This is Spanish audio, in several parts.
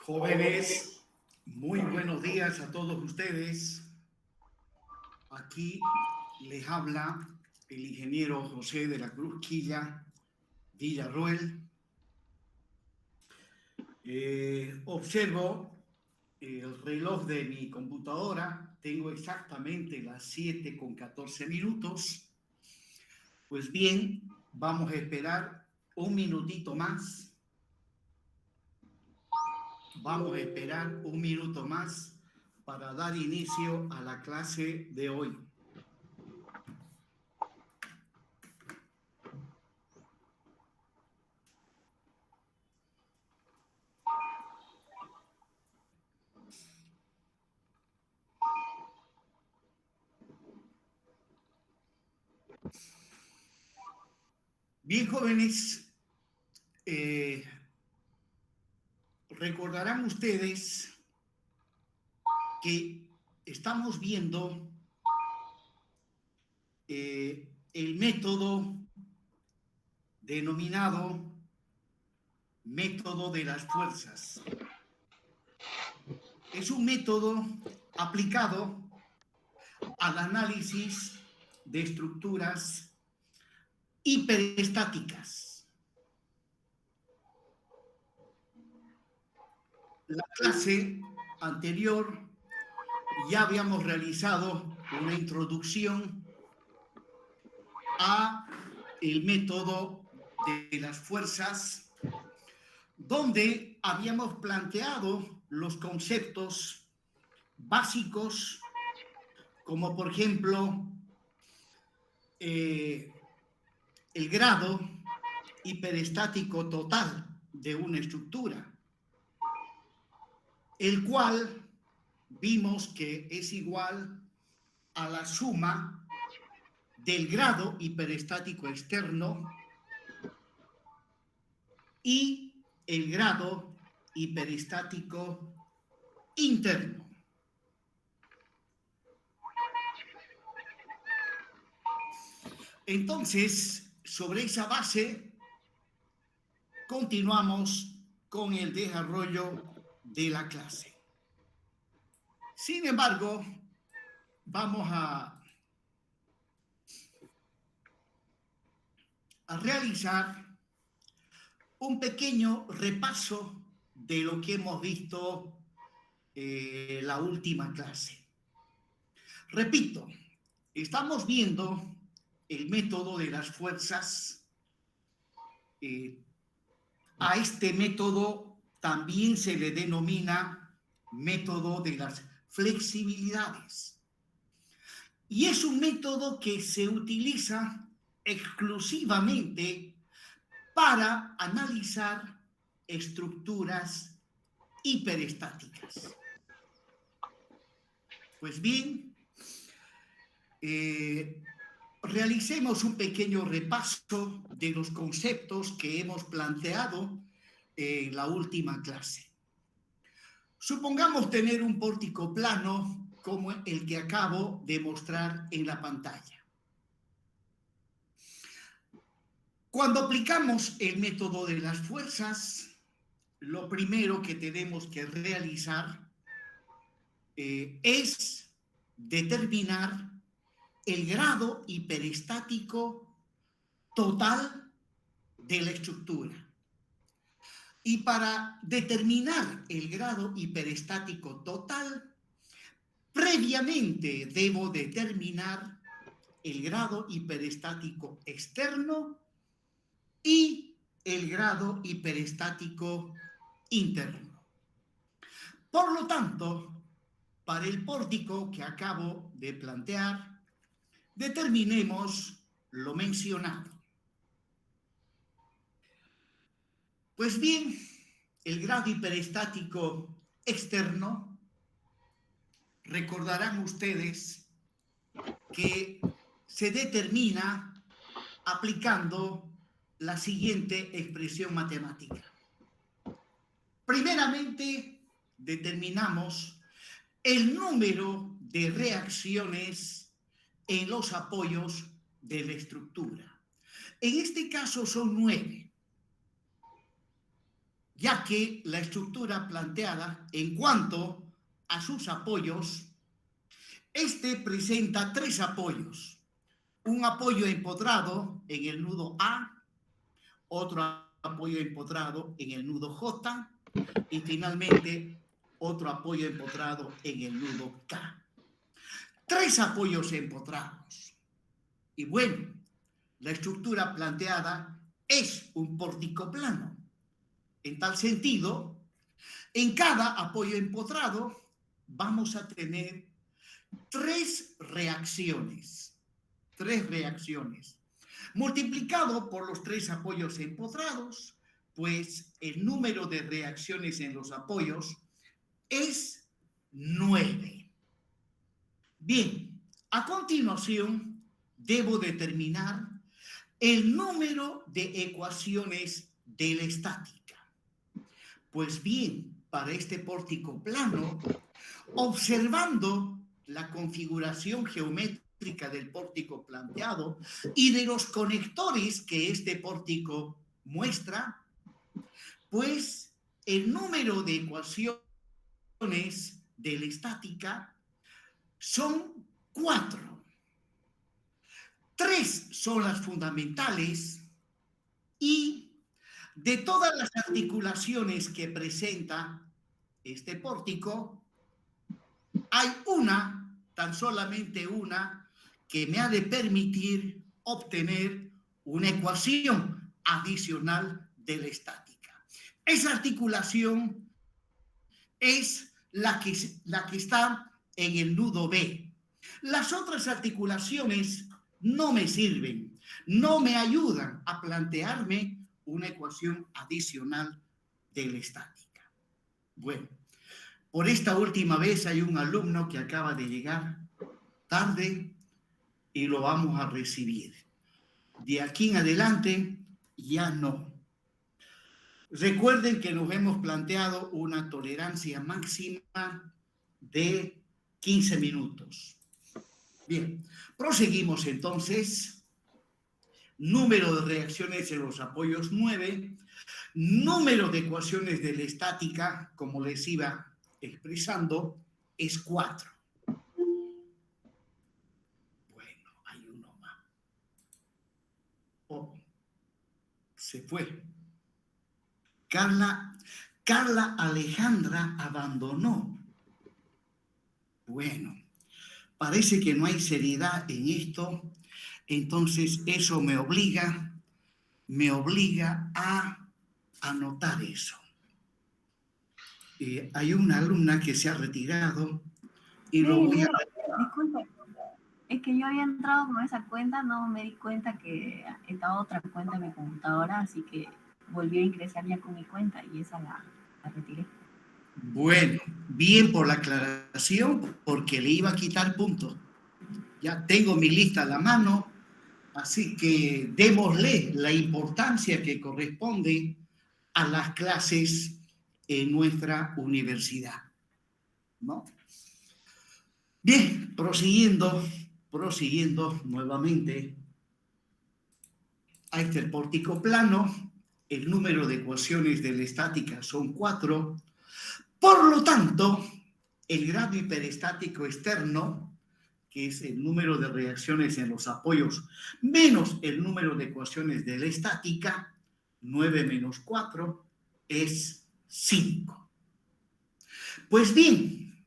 Jóvenes, muy buenos días a todos ustedes. Aquí les habla el ingeniero José de la Cruz Quilla Villarroel. Observo el reloj de mi computadora. Tengo exactamente las 7:14. Pues bien, vamos a esperar un minutito más. Vamos a esperar un minuto más para dar inicio a la clase de hoy. Bien, jóvenes, recordarán ustedes que estamos viendo el método denominado método de las fuerzas. Es un método aplicado al análisis de estructuras hiperestáticas. La clase anterior ya habíamos realizado una introducción a el método de las fuerzas, donde habíamos planteado los conceptos básicos, como por ejemplo el grado hiperestático total de una estructura, el cual vimos que es igual a la suma del grado hiperestático externo y el grado hiperestático interno. Entonces, sobre esa base, continuamos con el desarrollo de la clase. Sin embargo, vamos a realizar un pequeño repaso de lo que hemos visto la última clase. Repito, estamos viendo el método de las fuerzas. A este método también se le denomina método de las flexibilidades. Y es un método que se utiliza exclusivamente para analizar estructuras hiperestáticas. Pues bien, realicemos un pequeño repaso de los conceptos que hemos planteado en la última clase. Supongamos tener un pórtico plano como el que acabo de mostrar en la pantalla. Cuando aplicamos el método de las fuerzas, lo primero que tenemos que realizar es determinar el grado hiperestático total de la estructura. Y para determinar el grado hiperestático total, previamente debo determinar el grado hiperestático externo y el grado hiperestático interno. Por lo tanto, para el pórtico que acabo de plantear, determinemos lo mencionado. Pues bien, el grado hiperestático externo, recordarán ustedes que se determina aplicando la siguiente expresión matemática. Primeramente, determinamos el número de reacciones en los apoyos de la estructura. En este caso son 9, ya que la estructura planteada en cuanto a sus apoyos, presenta 3 apoyos. Un apoyo empotrado en el nudo A, otro apoyo empotrado en el nudo J y finalmente otro apoyo empotrado en el nudo K. 3 apoyos empotrados. Y bueno, la estructura planteada es un pórtico plano. En tal sentido, en cada apoyo empotrado vamos a tener tres reacciones. Multiplicado por los tres apoyos empotrados, pues el número de reacciones en los apoyos es 9. Bien, a continuación debo determinar el número de ecuaciones de la estática. Pues bien, para este pórtico plano, observando la configuración geométrica del pórtico planteado y de los conectores que este pórtico muestra, pues el número de ecuaciones de la estática son 4. 3 son las fundamentales y de todas las articulaciones que presenta este pórtico, hay una, tan solamente una, que me ha de permitir obtener una ecuación adicional de la estática. Esa articulación es la que está en el nudo B. Las otras articulaciones no me sirven, no me ayudan a plantearme una ecuación adicional de la estática. Bueno, por esta última vez hay un alumno que acaba de llegar tarde y lo vamos a recibir. De aquí en adelante ya no. Recuerden que nos hemos planteado una tolerancia máxima de 15 minutos. Bien, proseguimos entonces. Número de reacciones en los apoyos 9. Número de ecuaciones de la estática, como les iba expresando, es 4. Bueno, hay uno más. Oh, se fue. Carla Alejandra abandonó. Bueno, parece que no hay seriedad en esto, entonces eso me obliga a anotar eso. Hay una alumna que se ha retirado y lo voy a... Disculpe, es que yo había entrado con esa cuenta, no me di cuenta que estaba otra cuenta en mi computadora, así que volví a ingresar ya con mi cuenta y esa la retiré. Bueno, bien por la aclaración, porque le iba a quitar puntos. Ya tengo mi lista a la mano, así que démosle la importancia que corresponde a las clases en nuestra universidad, ¿no? Bien, prosiguiendo nuevamente a este pórtico plano, el número de ecuaciones de la estática son 4. Por lo tanto, el grado hiperestático externo, que es el número de reacciones en los apoyos menos el número de ecuaciones de la estática, 9 menos 4 es 5. Pues bien,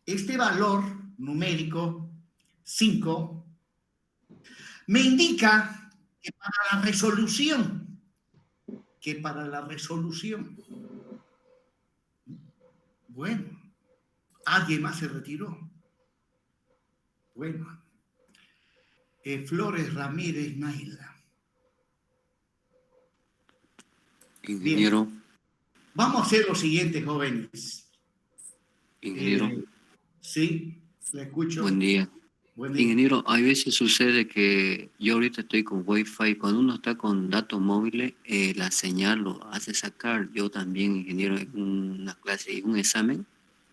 este valor numérico 5 me indica que para la resolución, bueno, alguien más se retiró. Bueno, Flores Ramírez Naila. Ingeniero. Bien. Vamos a hacer lo siguiente, jóvenes. Ingeniero. Sí, le escucho. Buen día. Ingeniero, hay veces sucede que yo ahorita estoy con Wi-Fi. Cuando uno está con datos móviles, la señal lo hace sacar. Yo también, ingeniero, en una clase y un examen,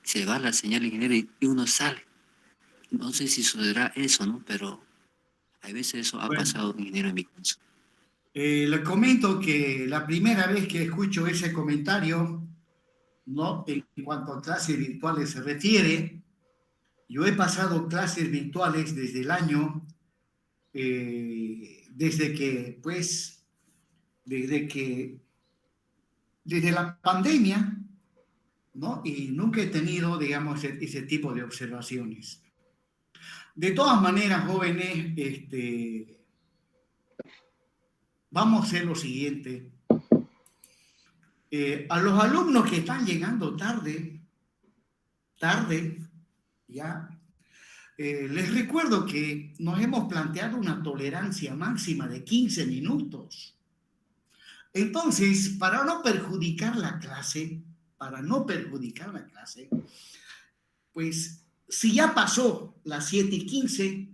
se va la señal, ingeniero, y uno sale. No sé si sucederá eso, ¿no? Pero hay veces eso ha pasado, ingeniero, en mi caso. Le comento que la primera vez que escucho ese comentario, ¿no?, en cuanto a clases virtuales se refiere, yo he pasado clases virtuales desde el año, desde la pandemia, ¿no? Y nunca he tenido, digamos, ese tipo de observaciones. De todas maneras, jóvenes, vamos a hacer lo siguiente. A los alumnos que están llegando tarde, ¿Ya? Les recuerdo que nos hemos planteado una tolerancia máxima de 15 minutos. Entonces, para no perjudicar la clase, pues si ya pasó las 7:15,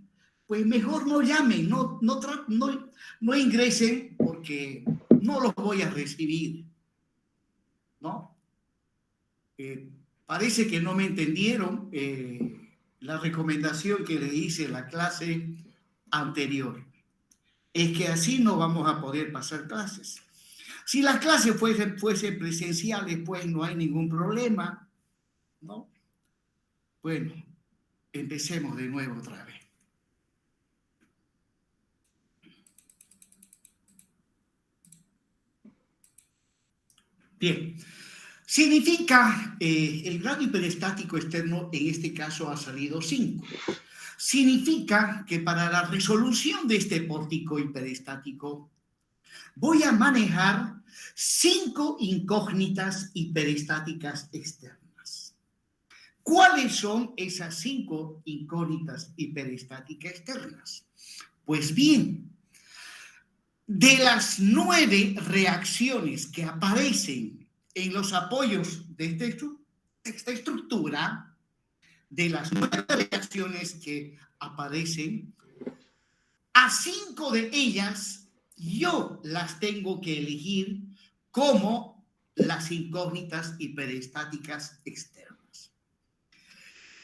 pues mejor no llamen, no ingresen porque no los voy a recibir, ¿no? Parece que no me entendieron la recomendación que le hice en la clase anterior. Es que así no vamos a poder pasar clases. Si las clases fuesen presenciales, pues no hay ningún problema, ¿no? Bueno, empecemos de nuevo otra vez. Bien, significa, el grado hiperestático externo en este caso ha salido 5. Significa que para la resolución de este pórtico hiperestático voy a manejar 5 incógnitas hiperestáticas externas. ¿Cuáles son esas 5 incógnitas hiperestáticas externas? Pues bien, de las 9 reacciones que aparecen en los apoyos de esta estructura, de las 9 reacciones que aparecen, a 5 de ellas yo las tengo que elegir como las incógnitas hiperestáticas externas.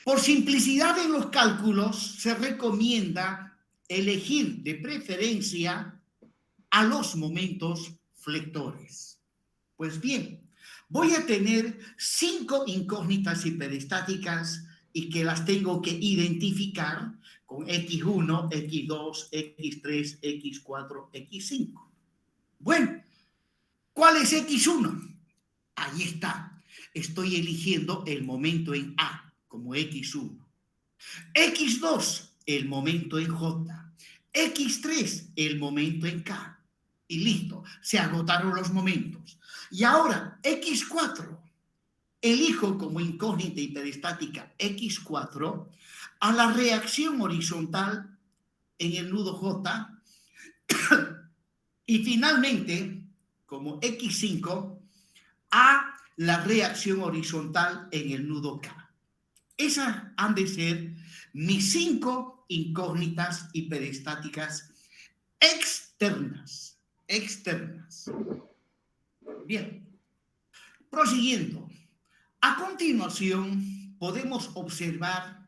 Por simplicidad en los cálculos, se recomienda elegir de preferencia a los momentos flectores. Pues bien, voy a tener 5 incógnitas hiperestáticas y que las tengo que identificar con X1, X2, X3, X4, X5. Bueno, ¿cuál es X1? Ahí está. Estoy eligiendo el momento en A como X1. X2, el momento en J. X3, el momento en K. Y listo, se agotaron los momentos. Y ahora, X4, elijo como incógnita hiperestática X4 a la reacción horizontal en el nudo J y finalmente, como X5, a la reacción horizontal en el nudo K. Esas han de ser mis 5 incógnitas hiperestáticas externas. Bien, prosiguiendo. A continuación, podemos observar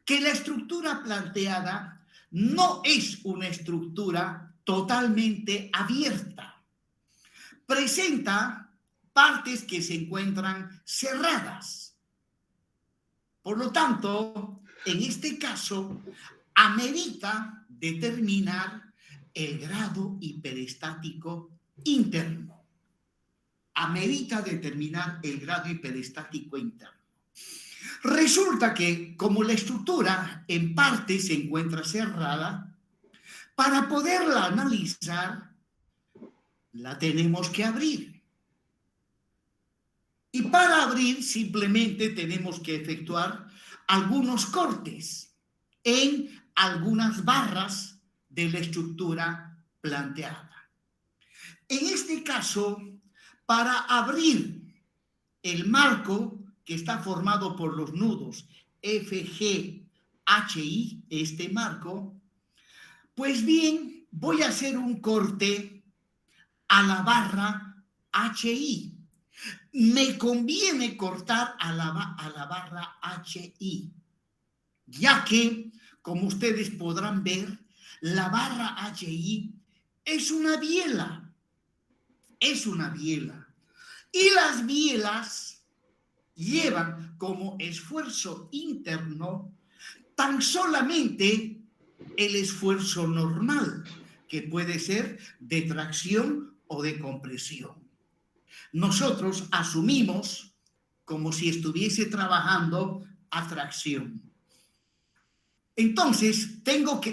que la estructura planteada no es una estructura totalmente abierta. Presenta partes que se encuentran cerradas. Por lo tanto, en este caso, amerita determinar el grado hiperestático interno. Amerita determinar el grado hiperestático interno. Resulta que, como la estructura en parte se encuentra cerrada, para poderla analizar, la tenemos que abrir. Y para abrir, simplemente tenemos que efectuar algunos cortes en algunas barras de la estructura planteada. En este caso, para abrir el marco que está formado por los nudos FG, HI, este marco, pues bien, voy a hacer un corte a la barra HI. Me conviene cortar a la barra HI, ya que, como ustedes podrán ver, la barra HI es una biela. Y las bielas llevan como esfuerzo interno tan solamente el esfuerzo normal, que puede ser de tracción o de compresión. Nosotros asumimos como si estuviese trabajando a tracción. Entonces,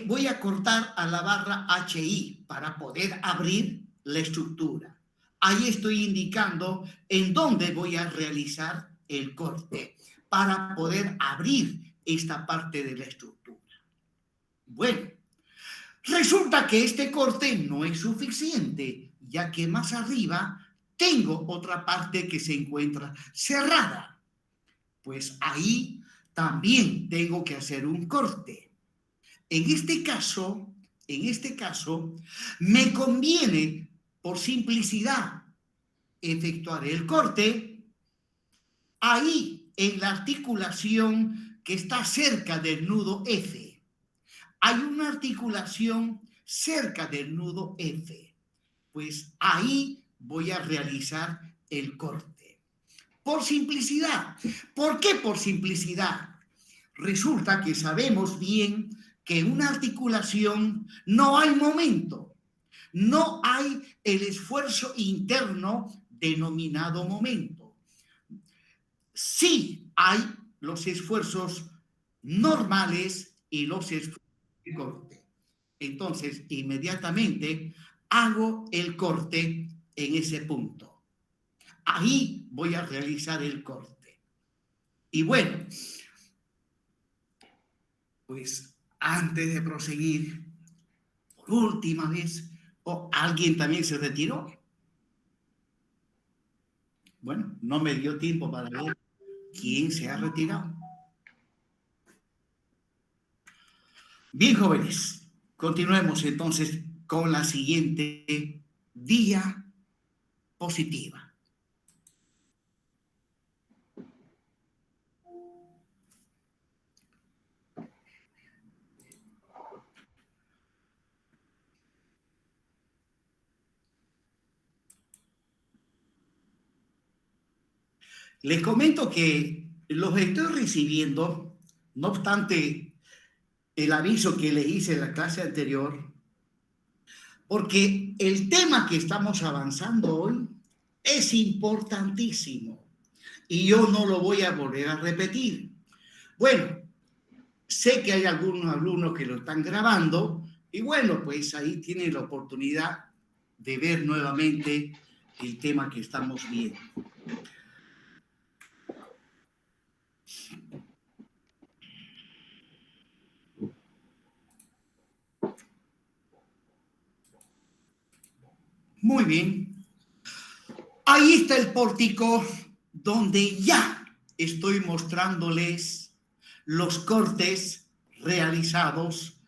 voy a cortar a la barra HI para poder abrir la estructura. Ahí estoy indicando en dónde voy a realizar el corte para poder abrir esta parte de la estructura. Bueno, resulta que este corte no es suficiente, ya que más arriba tengo otra parte que se encuentra cerrada. Pues ahí también tengo que hacer un corte. En este caso, me conviene, por simplicidad, efectuar el corte ahí en la articulación que está cerca del nudo F. Hay una articulación cerca del nudo F. Pues ahí voy a realizar el corte. Por simplicidad. ¿Por qué por simplicidad? Resulta que sabemos bien que en una articulación no hay momento, no hay el esfuerzo interno denominado momento. Sí hay los esfuerzos normales y los esfuerzos de corte. Entonces, inmediatamente hago el corte en ese punto. Ahí voy a realizar el corte. Y bueno, pues antes de proseguir, por última vez, ¿alguien también se retiró? Bueno, no me dio tiempo para ver quién se ha retirado. Bien, jóvenes, continuemos entonces con la siguiente diapositiva. Les comento que los estoy recibiendo, no obstante el aviso que les hice en la clase anterior, porque el tema que estamos avanzando hoy es importantísimo y yo no lo voy a volver a repetir. Bueno, sé que hay algunos alumnos que lo están grabando y bueno, pues ahí tienen la oportunidad de ver nuevamente el tema que estamos viendo. Muy bien. Ahí está el pórtico donde ya estoy mostrándoles los cortes realizados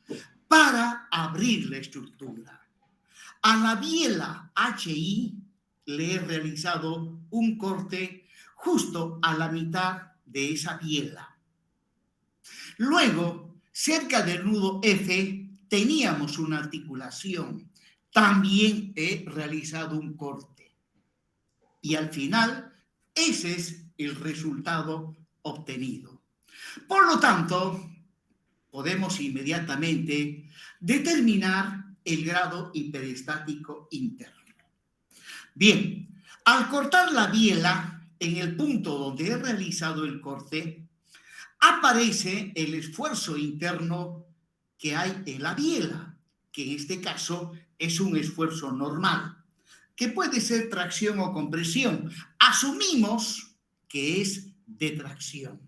para abrir la estructura. A la biela HI le he realizado un corte justo a la mitad de esa biela. Luego, cerca del nudo F, teníamos una articulación. También he realizado un corte. Y al final, ese es el resultado obtenido. Por lo tanto, podemos inmediatamente determinar el grado hiperestático interno. Bien, al cortar la biela, en el punto donde he realizado el corte, aparece el esfuerzo interno que hay en la biela, que en este caso es un esfuerzo normal, que puede ser tracción o compresión. Asumimos que es de tracción.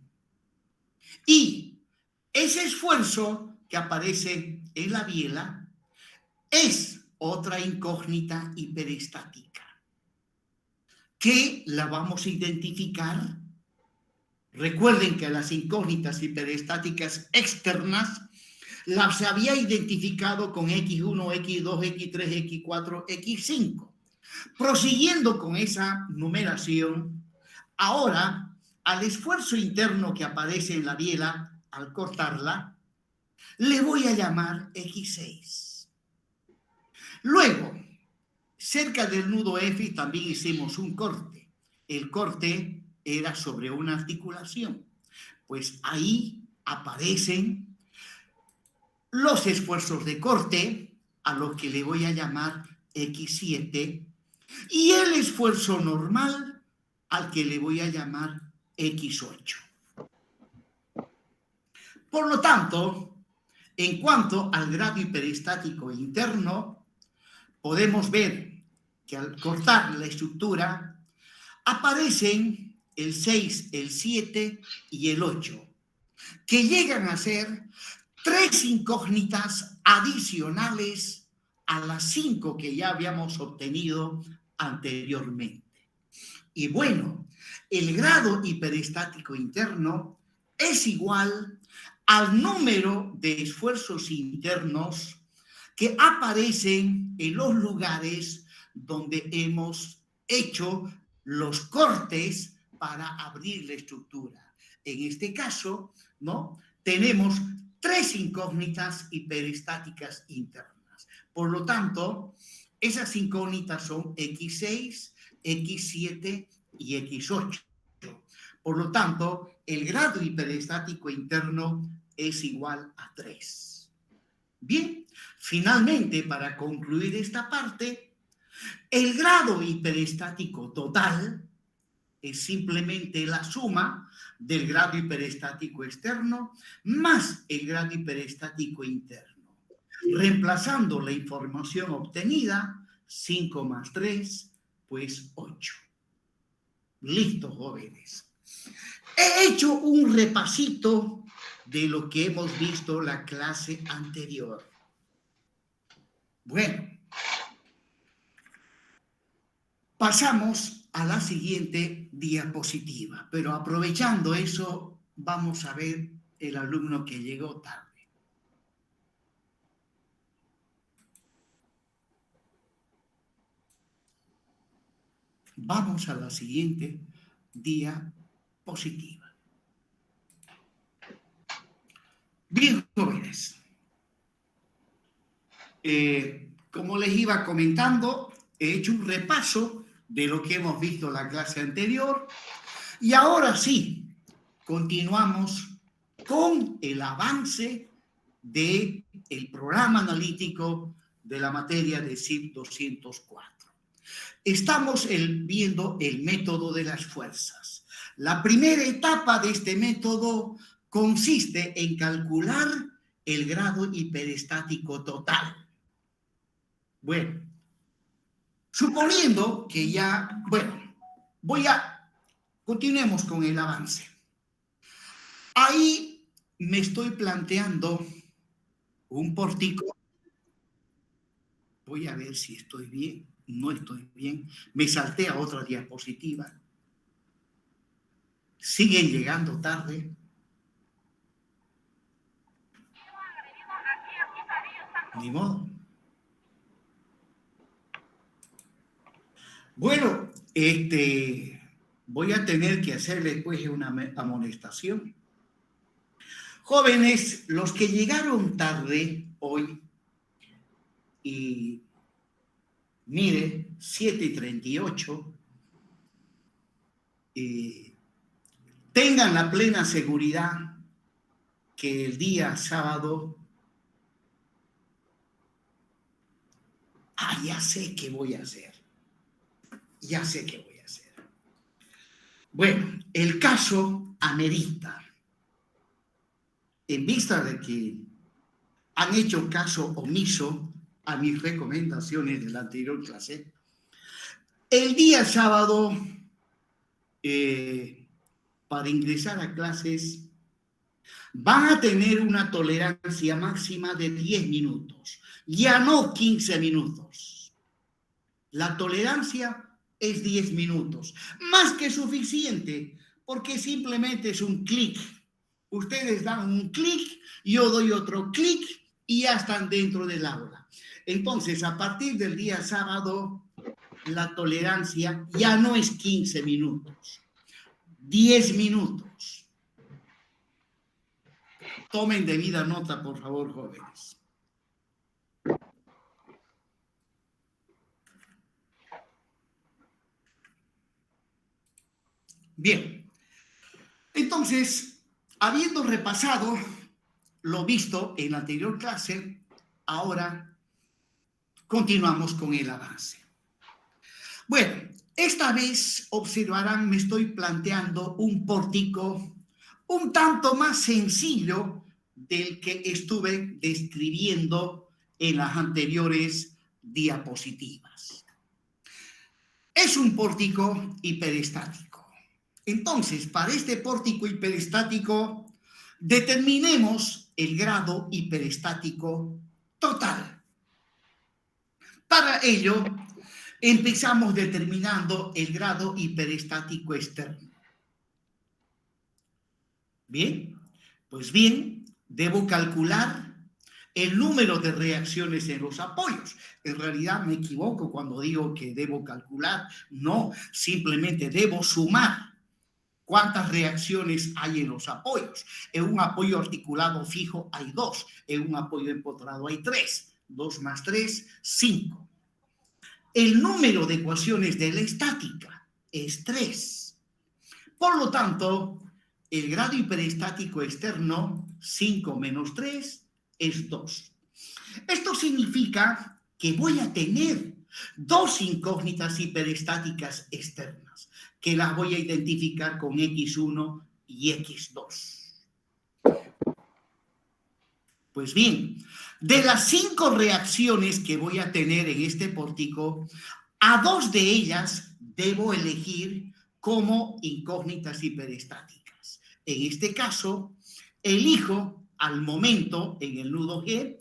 Y ese esfuerzo que aparece en la biela es otra incógnita hiperestática, que la vamos a identificar. Recuerden que las incógnitas hiperestáticas externas las había identificado con X1, X2, X3, X4, X5. Prosiguiendo con esa numeración, ahora al esfuerzo interno que aparece en la biela al cortarla, le voy a llamar X6. Luego, cerca del nudo F también hicimos un corte. El corte era sobre una articulación. Pues ahí aparecen los esfuerzos de corte, a los que le voy a llamar X7, y el esfuerzo normal, al que le voy a llamar X8. Por lo tanto, en cuanto al grado hiperestático interno, podemos ver que al cortar la estructura aparecen el 6, el 7 y el 8. que llegan a ser 3 incógnitas adicionales a las 5 que ya habíamos obtenido anteriormente. Y bueno, el grado hiperestático interno es igual al número de esfuerzos internos que aparecen en los lugares donde hemos hecho los cortes para abrir la estructura. En este caso, ¿no? Tenemos 3 incógnitas hiperestáticas internas. Por lo tanto, esas incógnitas son X6, X7 y X8. Por lo tanto, el grado hiperestático interno es igual a 3. Bien, finalmente, para concluir esta parte, el grado hiperestático total es simplemente la suma del grado hiperestático externo más el grado hiperestático interno. Reemplazando la información obtenida, 5 más 3, pues 8. Listo, jóvenes. He hecho un repasito de lo que hemos visto la clase anterior. Bueno, pasamos a la siguiente diapositiva, pero aprovechando eso, vamos a ver el alumno que llegó tarde. Vamos a la siguiente diapositiva. Bien, jóvenes. Como les iba comentando, he hecho un repaso de lo que hemos visto en la clase anterior y ahora sí, continuamos con el avance del programa analítico de la materia de CIP 204. Estamos viendo el método de las fuerzas. La primera etapa de este método consiste en calcular el grado hiperestático total. Bueno, suponiendo que ya, continuemos con el avance. Ahí me estoy planteando un pórtico. Voy a ver si estoy bien. No estoy bien. Me salté a otra diapositiva. Siguen llegando tarde. Ni modo. Bueno, voy a tener que hacer después una amonestación. Jóvenes, los que llegaron tarde hoy, y mire, 7:38, tengan la plena seguridad que el día sábado, ya sé qué voy a hacer. Ya sé qué voy a hacer. Bueno, el caso amerita, en vista de que han hecho caso omiso a mis recomendaciones de la anterior clase, el día sábado, para ingresar a clases, van a tener una tolerancia máxima de 10 minutos, ya no 15 minutos. La tolerancia es 10 minutos, más que suficiente, porque simplemente es un clic. Ustedes dan un clic, yo doy otro clic y ya están dentro del aula. Entonces, a partir del día sábado, la tolerancia ya no es 15 minutos, 10 minutos. Tomen debida nota, por favor, jóvenes. Bien, entonces, habiendo repasado lo visto en la anterior clase, ahora continuamos con el avance. Bueno, esta vez observarán, me estoy planteando un pórtico un tanto más sencillo del que estuve describiendo en las anteriores diapositivas. Es un pórtico hiperestático. Entonces, para este pórtico hiperestático Determinemos el grado hiperestático total. Para ello, empezamos determinando el grado hiperestático externo. Bien, pues bien, debo calcular el número de reacciones en los apoyos. En realidad me equivoco cuando digo que debo calcular. No, simplemente debo sumar cuántas reacciones hay en los apoyos. En un apoyo articulado fijo hay 2. En un apoyo empotrado hay 3. 2 más 3, 5. El número de ecuaciones de la estática es 3. Por lo tanto, el grado hiperestático externo, 5 menos 3, es 2. Esto significa que voy a tener 2 incógnitas hiperestáticas externas, que las voy a identificar con X1 y X2. Pues bien, de las 5 reacciones que voy a tener en este pórtico, a 2 de ellas debo elegir como incógnitas hiperestáticas. En este caso, elijo al momento en el nudo G,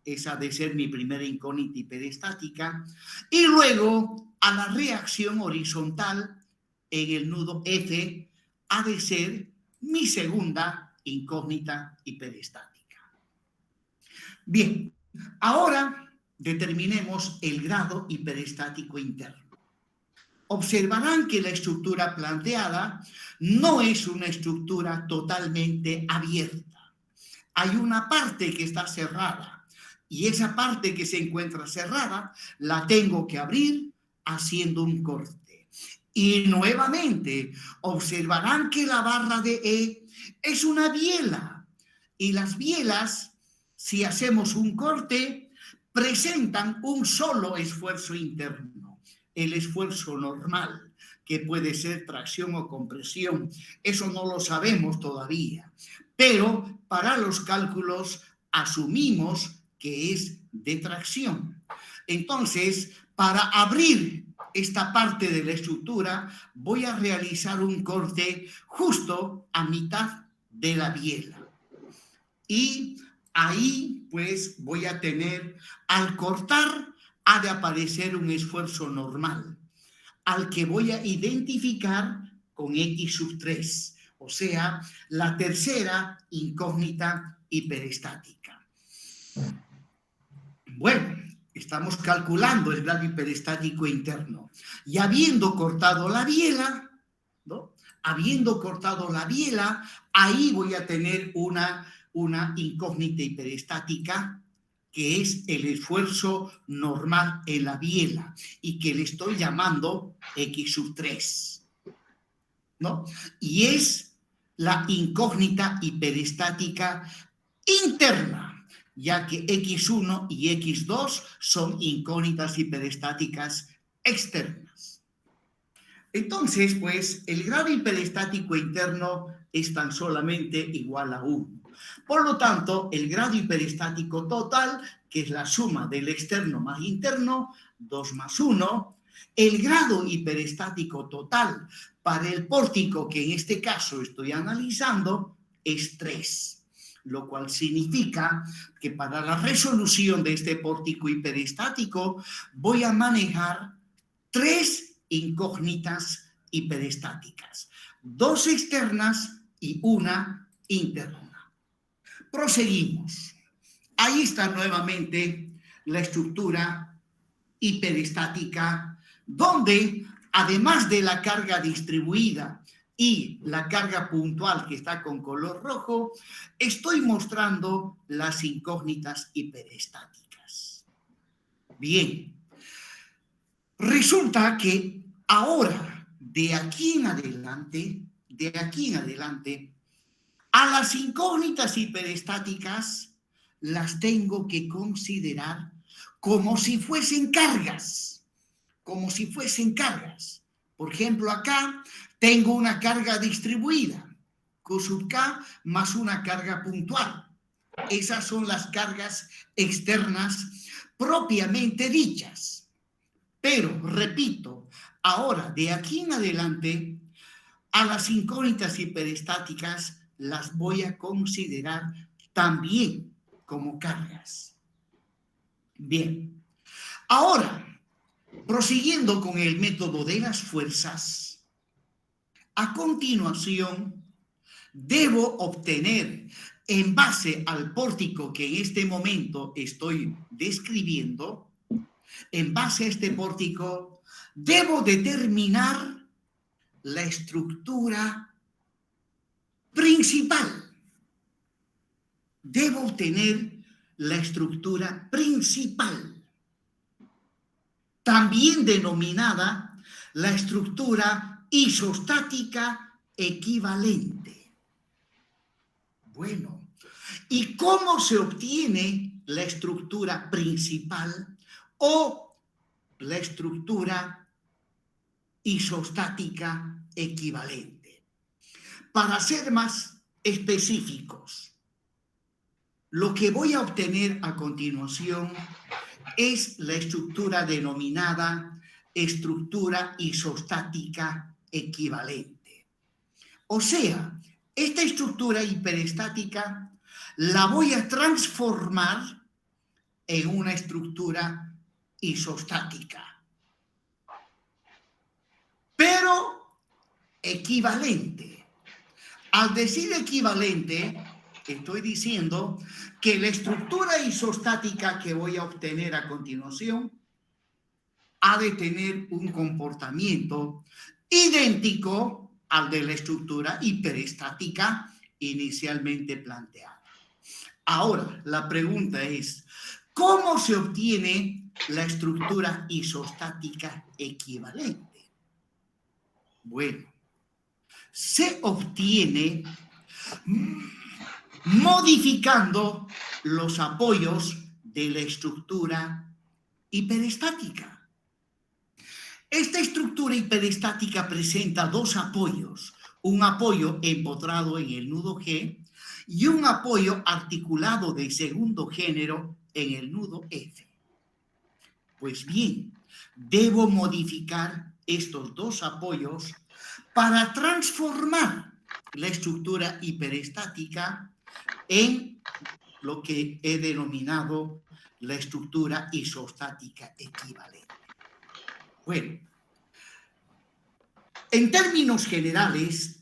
esa ha de ser mi primera incógnita hiperestática, y luego a la reacción horizontal en el nudo F ha de ser mi segunda incógnita hiperestática. Bien, ahora determinemos el grado hiperestático interno. Observarán que la estructura planteada no es una estructura totalmente abierta. Hay una parte que está cerrada y esa parte que se encuentra cerrada la tengo que abrir haciendo un corte. Y nuevamente observarán que la barra de E es una biela y las bielas, si hacemos un corte, presentan un solo esfuerzo interno. El esfuerzo normal, que puede ser tracción o compresión. Eso no lo sabemos todavía, pero para los cálculos asumimos que es de tracción. Entonces, para abrir esta parte de la estructura, voy a realizar un corte justo a mitad de la biela. Y ahí, pues, voy a tener, al cortar, ha de aparecer un esfuerzo normal, al que voy a identificar con X3, o sea, la tercera incógnita hiperestática. Bueno, estamos calculando el grado hiperestático interno. Y habiendo cortado la biela, ¿no? Habiendo cortado la biela, ahí voy a tener una incógnita hiperestática, que es el esfuerzo normal en la biela y que le estoy llamando X3, ¿no? Y es la incógnita hiperestática interna, ya que X1 y X2 son incógnitas hiperestáticas externas. Entonces, pues, el grado hiperestático interno es tan solamente igual a 1. Por lo tanto, el grado hiperestático total, que es la suma del externo más interno, 2 más 1, el grado hiperestático total para el pórtico que en este caso estoy analizando es 3, lo cual significa que para la resolución de este pórtico hiperestático voy a manejar 3 incógnitas hiperestáticas, 2 externas y 1 interna. Proseguimos. Ahí está nuevamente la estructura hiperestática, donde además de la carga distribuida y la carga puntual que está con color rojo, estoy mostrando las incógnitas hiperestáticas. Bien, resulta que ahora, de aquí en adelante, a las incógnitas hiperestáticas las tengo que considerar como si fuesen cargas, Por ejemplo, acá tengo una carga distribuida, Q sub K más una carga puntual. Esas son las cargas externas propiamente dichas. Pero, repito, ahora de aquí en adelante, a las incógnitas hiperestáticas las voy a considerar también como cargas. Bien. Ahora, prosiguiendo con el método de las fuerzas, a continuación debo obtener, en base al pórtico que en este momento estoy describiendo, en base a este pórtico, debo determinar la estructura principal. Debo obtener la estructura principal, también denominada la estructura isostática equivalente. Bueno, ¿y cómo se obtiene la estructura principal o la estructura isostática equivalente? Para ser más específicos, lo que voy a obtener a continuación es la estructura denominada estructura isostática equivalente. O sea, esta estructura hiperestática la voy a transformar en una estructura isostática, pero equivalente. Al decir equivalente, estoy diciendo que la estructura isostática que voy a obtener a continuación ha de tener un comportamiento idéntico al de la estructura hiperestática inicialmente planteada. Ahora, la pregunta es, ¿cómo se obtiene la estructura isostática equivalente? Bueno, se obtiene modificando los apoyos de la estructura hiperestática. Esta estructura hiperestática presenta dos apoyos, un apoyo empotrado en el nudo G y un apoyo articulado de segundo género en el nudo F. Pues bien, debo modificar estos dos apoyos para transformar la estructura hiperestática en lo que he denominado la estructura isostática equivalente. Bueno, en términos generales,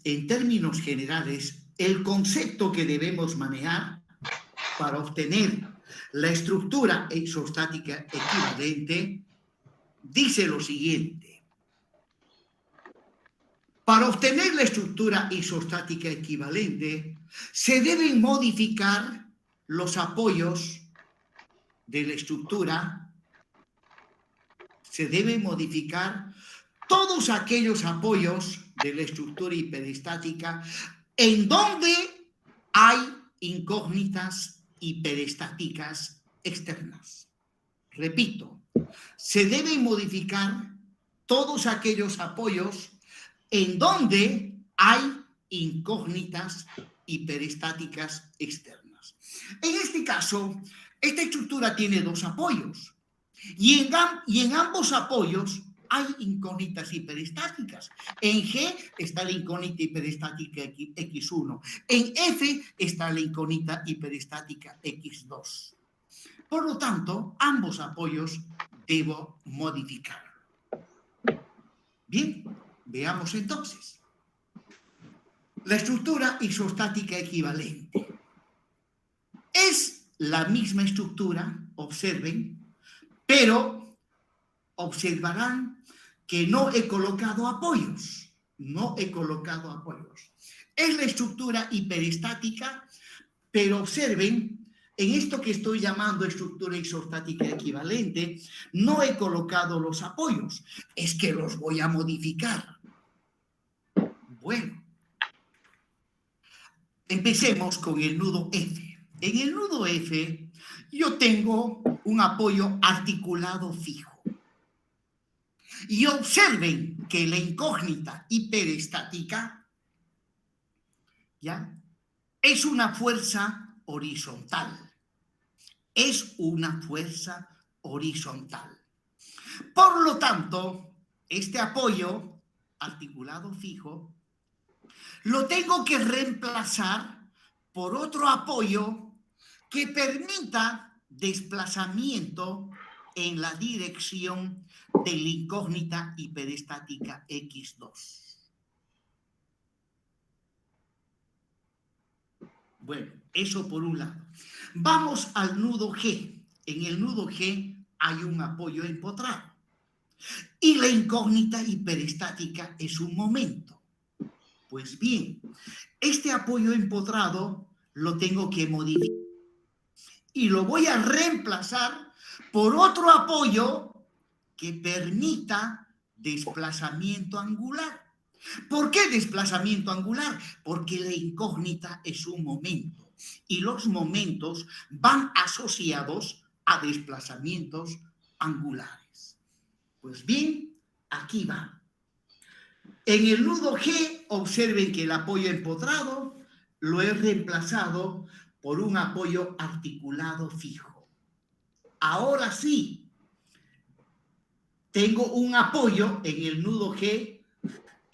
el concepto que debemos manejar para obtener la estructura isostática equivalente dice lo siguiente. Para obtener la estructura isostática equivalente, se deben modificar los apoyos de la estructura, se deben modificar todos aquellos apoyos de la estructura hiperestática en donde hay incógnitas hiperestáticas externas. Repito, se deben modificar todos aquellos apoyos en donde hay incógnitas hiperestáticas externas. En este caso, esta estructura tiene dos apoyos y en ambos apoyos hay incógnitas hiperestáticas. En G está la incógnita hiperestática X1. En F está la incógnita hiperestática X2. Por lo tanto, ambos apoyos debo modificar. Bien, veamos entonces. La estructura isostática equivalente es la misma estructura, observen, pero observarán que no he colocado apoyos. Es la estructura hiperestática, pero observen, en esto que estoy llamando estructura isostática equivalente, no he colocado los apoyos. Es que los voy a modificar. Bueno, empecemos con el nudo F. En el nudo F yo tengo un apoyo articulado fijo. Y observen que la incógnita hiperestática ¿ya? Es una fuerza horizontal. Es una fuerza horizontal. Por lo tanto, este apoyo articulado fijo lo tengo que reemplazar por otro apoyo que permita desplazamiento en la dirección de la incógnita hiperestática X2. Bueno, eso por un lado. Vamos al nudo G. En el nudo G hay un apoyo empotrado. Y la incógnita hiperestática es un momento. Pues bien, este apoyo empotrado lo tengo que modificar. Y lo voy a reemplazar por otro apoyo que permita desplazamiento angular. ¿Por qué desplazamiento angular? Porque la incógnita es un momento y los momentos van asociados a desplazamientos angulares. Pues bien, aquí va. En el nudo G, observen que el apoyo empotrado lo he reemplazado por un apoyo articulado fijo. Ahora sí, tengo un apoyo en el nudo G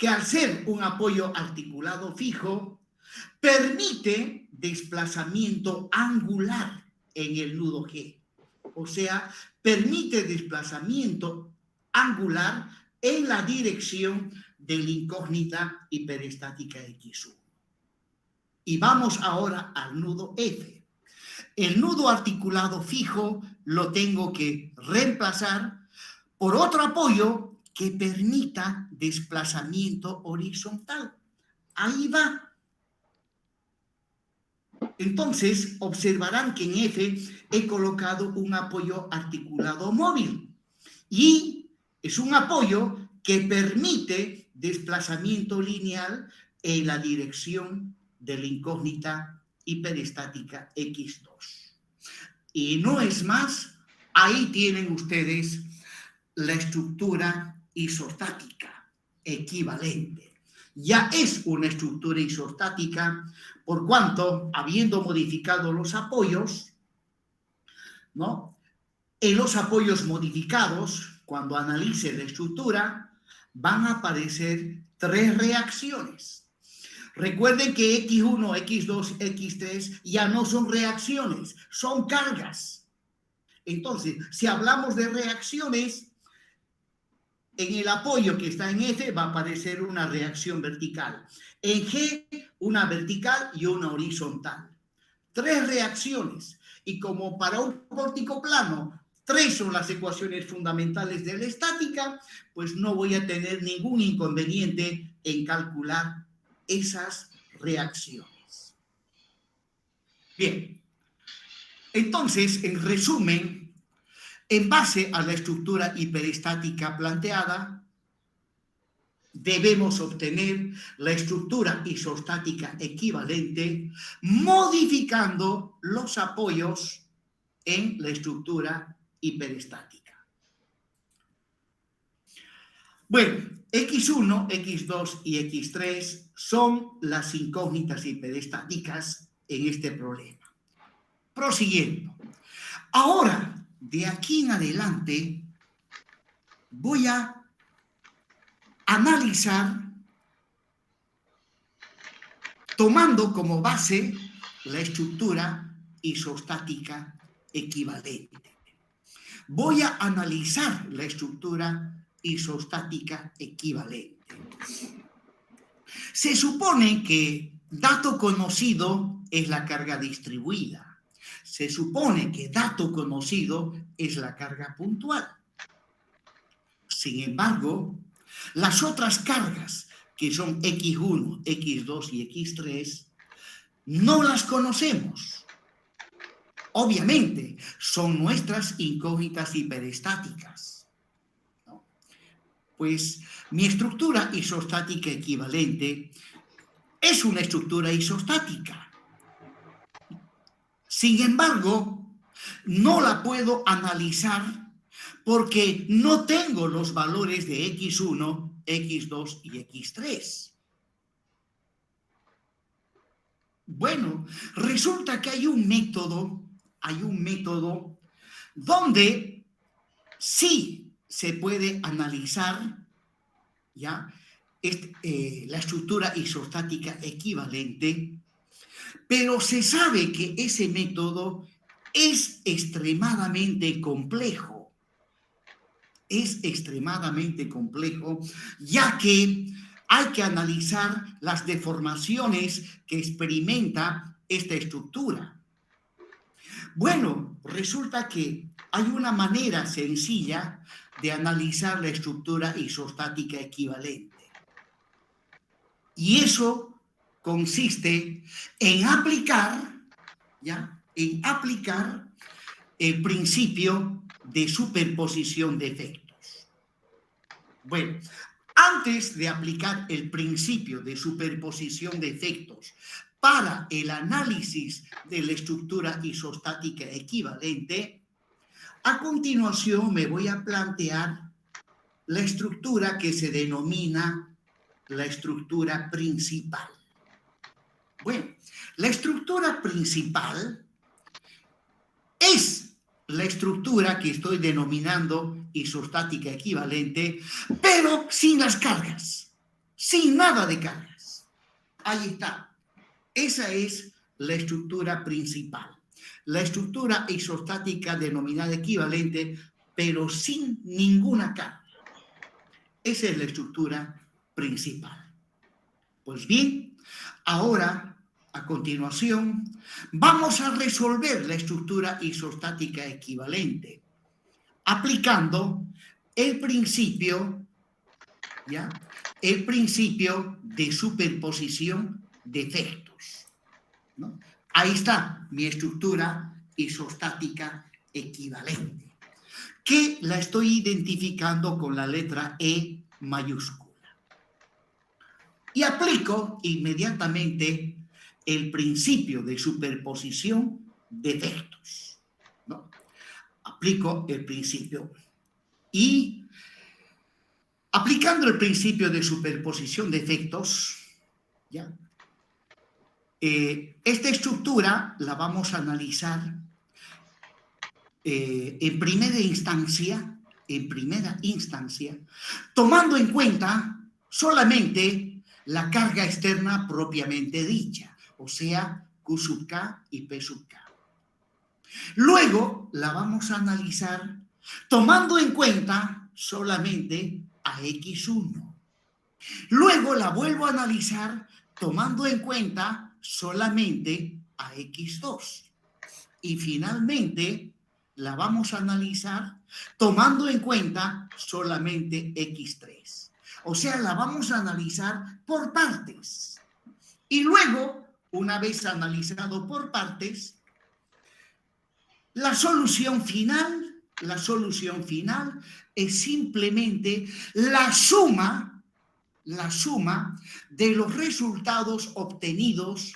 que al ser un apoyo articulado fijo, permite desplazamiento angular en el nudo G. O sea, permite desplazamiento angular en la dirección de la incógnita hiperestática X1. Y vamos ahora al nudo F. El nudo articulado fijo lo tengo que reemplazar por otro apoyo que permita desplazamiento horizontal. Ahí va. Entonces, observarán que en F he colocado un apoyo articulado móvil y es un apoyo que permite desplazamiento lineal en la dirección de la incógnita hiperestática X2. Y no es más, ahí tienen ustedes la estructura isostática equivalente. Ya es una estructura isostática, por cuanto, habiendo modificado los apoyos, ¿no? En los apoyos modificados, cuando analice la estructura, van a aparecer tres reacciones. Recuerden que X1, X2, X3 ya no son reacciones, son cargas. Entonces, si hablamos de reacciones, en el apoyo que está en F va a aparecer una reacción vertical. En G, una vertical y una horizontal. Tres reacciones. Y como para un vórtico plano, tres son las ecuaciones fundamentales de la estática, pues no voy a tener ningún inconveniente en calcular esas reacciones. Bien. Entonces, en resumen, en base a la estructura hiperestática planteada, debemos obtener la estructura isostática equivalente modificando los apoyos en la estructura hiperestática. Bueno, X1, X2 y X3 son las incógnitas hiperestáticas en este problema. Prosiguiendo. Ahora, de aquí en adelante, voy a analizar, tomando como base la estructura isostática equivalente. Voy a analizar la estructura isostática equivalente. Se supone que dato conocido es la carga distribuida. Se supone que dato conocido es la carga puntual. Sin embargo, las otras cargas, que son X1, X2 y X3, no las conocemos. Obviamente, son nuestras incógnitas hiperestáticas, ¿no? Pues mi estructura isostática equivalente es una estructura isostática. Sin embargo, no la puedo analizar porque no tengo los valores de X1, X2 y X3. Bueno, resulta que hay un método donde sí se puede analizar, ¿ya?, la estructura isostática equivalente, pero se sabe que ese método es extremadamente complejo. Es extremadamente complejo, ya que hay que analizar las deformaciones que experimenta esta estructura. Bueno, resulta que hay una manera sencilla de analizar la estructura isostática equivalente. Y eso consiste en aplicar, ¿ya? En aplicar el principio de superposición de efectos. Bueno, antes de aplicar el principio de superposición de efectos para el análisis de la estructura isostática equivalente, a continuación me voy a plantear la estructura que se denomina la estructura principal. Bueno, la estructura principal es la estructura que estoy denominando isostática equivalente, pero sin las cargas, sin nada de cargas. Ahí está. Esa es la estructura principal. La estructura isostática denominada equivalente, pero sin ninguna carga. Esa es la estructura principal. Pues bien, ahora, a continuación, vamos a resolver la estructura isostática equivalente aplicando el principio, ¿ya? El principio de superposición de efectos, ¿no? Ahí está mi estructura isostática equivalente, que la estoy identificando con la letra E mayúscula. Y aplico inmediatamente el principio de superposición de efectos, ¿no? Aplico el principio y aplicando el principio de superposición de efectos, ¿ya? Esta estructura la vamos a analizar en primera instancia, tomando en cuenta solamente la carga externa propiamente dicha, o sea, Q sub K y P sub K. Luego la vamos a analizar tomando en cuenta solamente a X1. Luego la vuelvo a analizar tomando en cuenta solamente a X2. Y finalmente la vamos a analizar tomando en cuenta solamente X3. O sea, la vamos a analizar por partes. Y luego, una vez analizado por partes, la solución final es simplemente la suma de los resultados obtenidos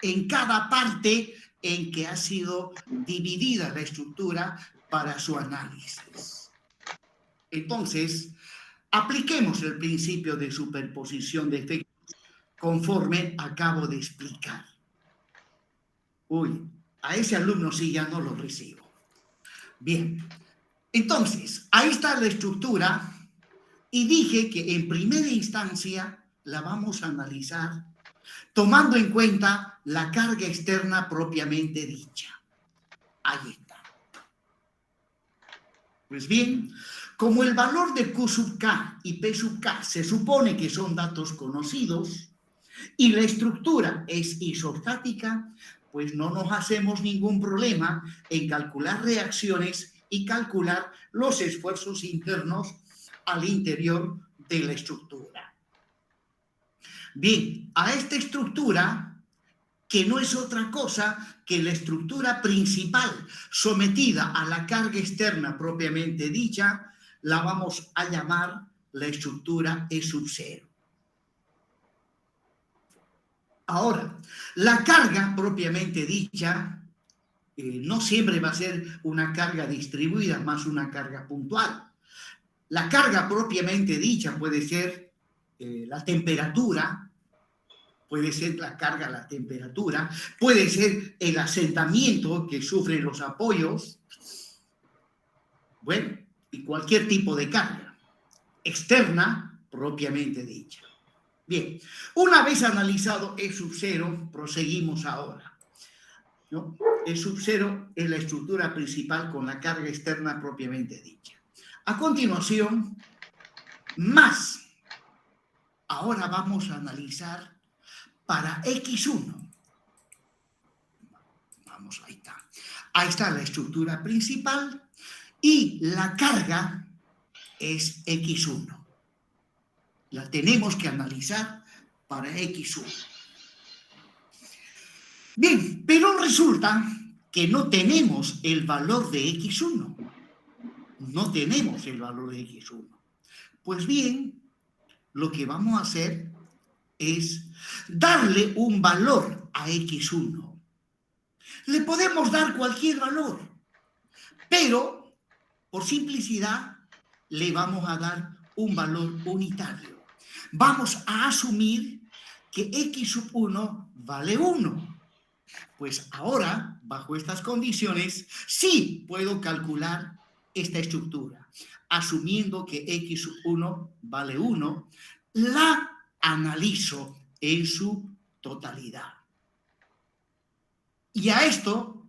en cada parte en que ha sido dividida la estructura para su análisis. Entonces, apliquemos el principio de superposición de efectos conforme acabo de explicar. Uy, a ese alumno sí ya no lo recibo. Bien, entonces, ahí está la estructura y dije que en primera instancia la vamos a analizar tomando en cuenta la carga externa propiamente dicha. Ahí está. Pues bien, como el valor de Q sub K y P sub K se supone que son datos conocidos y la estructura es isostática, pues no nos hacemos ningún problema en calcular reacciones y calcular los esfuerzos internos al interior de la estructura. Bien, a esta estructura, que no es otra cosa que la estructura principal sometida a la carga externa propiamente dicha, la vamos a llamar la estructura E sub 0. Ahora, la carga propiamente dicha no siempre va a ser una carga distribuida más una carga puntual. La carga propiamente dicha puede ser la temperatura, puede ser la carga a la temperatura, puede ser el asentamiento que sufren los apoyos, bueno, y cualquier tipo de carga. Externa propiamente dicha. Bien, una vez analizado E sub 0, proseguimos ahora, ¿no? E sub 0 es la estructura principal con la carga externa propiamente dicha. A continuación, más. Ahora vamos a analizar para X1. Vamos, ahí está. Ahí está la estructura principal y la carga es X1. La tenemos que analizar para X1. Bien, pero resulta que no tenemos el valor de X1. No tenemos el valor de X1. Pues bien, lo que vamos a hacer es darle un valor a X1. Le podemos dar cualquier valor, pero por simplicidad le vamos a dar un valor unitario. Vamos a asumir que X sub 1 vale 1. Pues ahora, bajo estas condiciones, sí puedo calcular esta estructura. Asumiendo que X sub 1 vale 1, la analizo en su totalidad. Y a esto,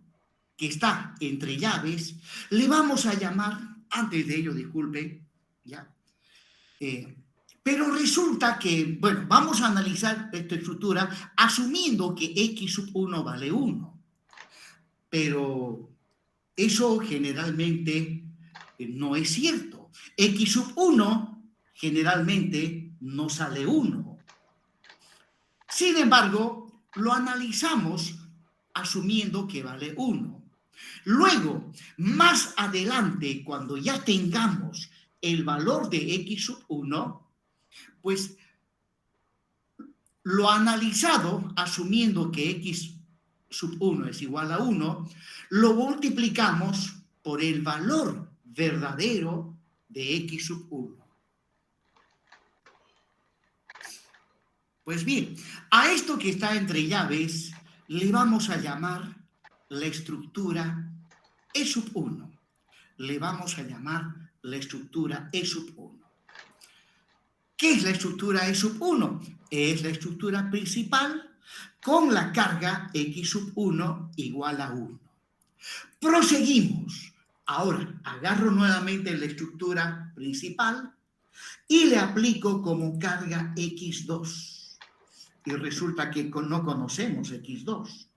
que está entre llaves, le vamos a llamar, antes de ello, disculpe, ya, pero resulta que, bueno, vamos a analizar esta estructura asumiendo que X sub 1 vale 1, pero eso generalmente no es cierto. X sub 1 generalmente no sale 1. Sin embargo, lo analizamos asumiendo que vale 1. Luego, más adelante, cuando ya tengamos el valor de X sub 1, pues lo analizado, asumiendo que X sub 1 es igual a 1, lo multiplicamos por el valor verdadero de X sub 1. Pues bien, a esto que está entre llaves le vamos a llamar la estructura E sub 1. Le vamos a llamar la estructura E sub 1. ¿Qué es la estructura E sub 1? Es la estructura principal con la carga X sub 1 igual a 1. Proseguimos. Ahora agarro nuevamente la estructura principal y le aplico como carga X2. Y resulta que no conocemos X2.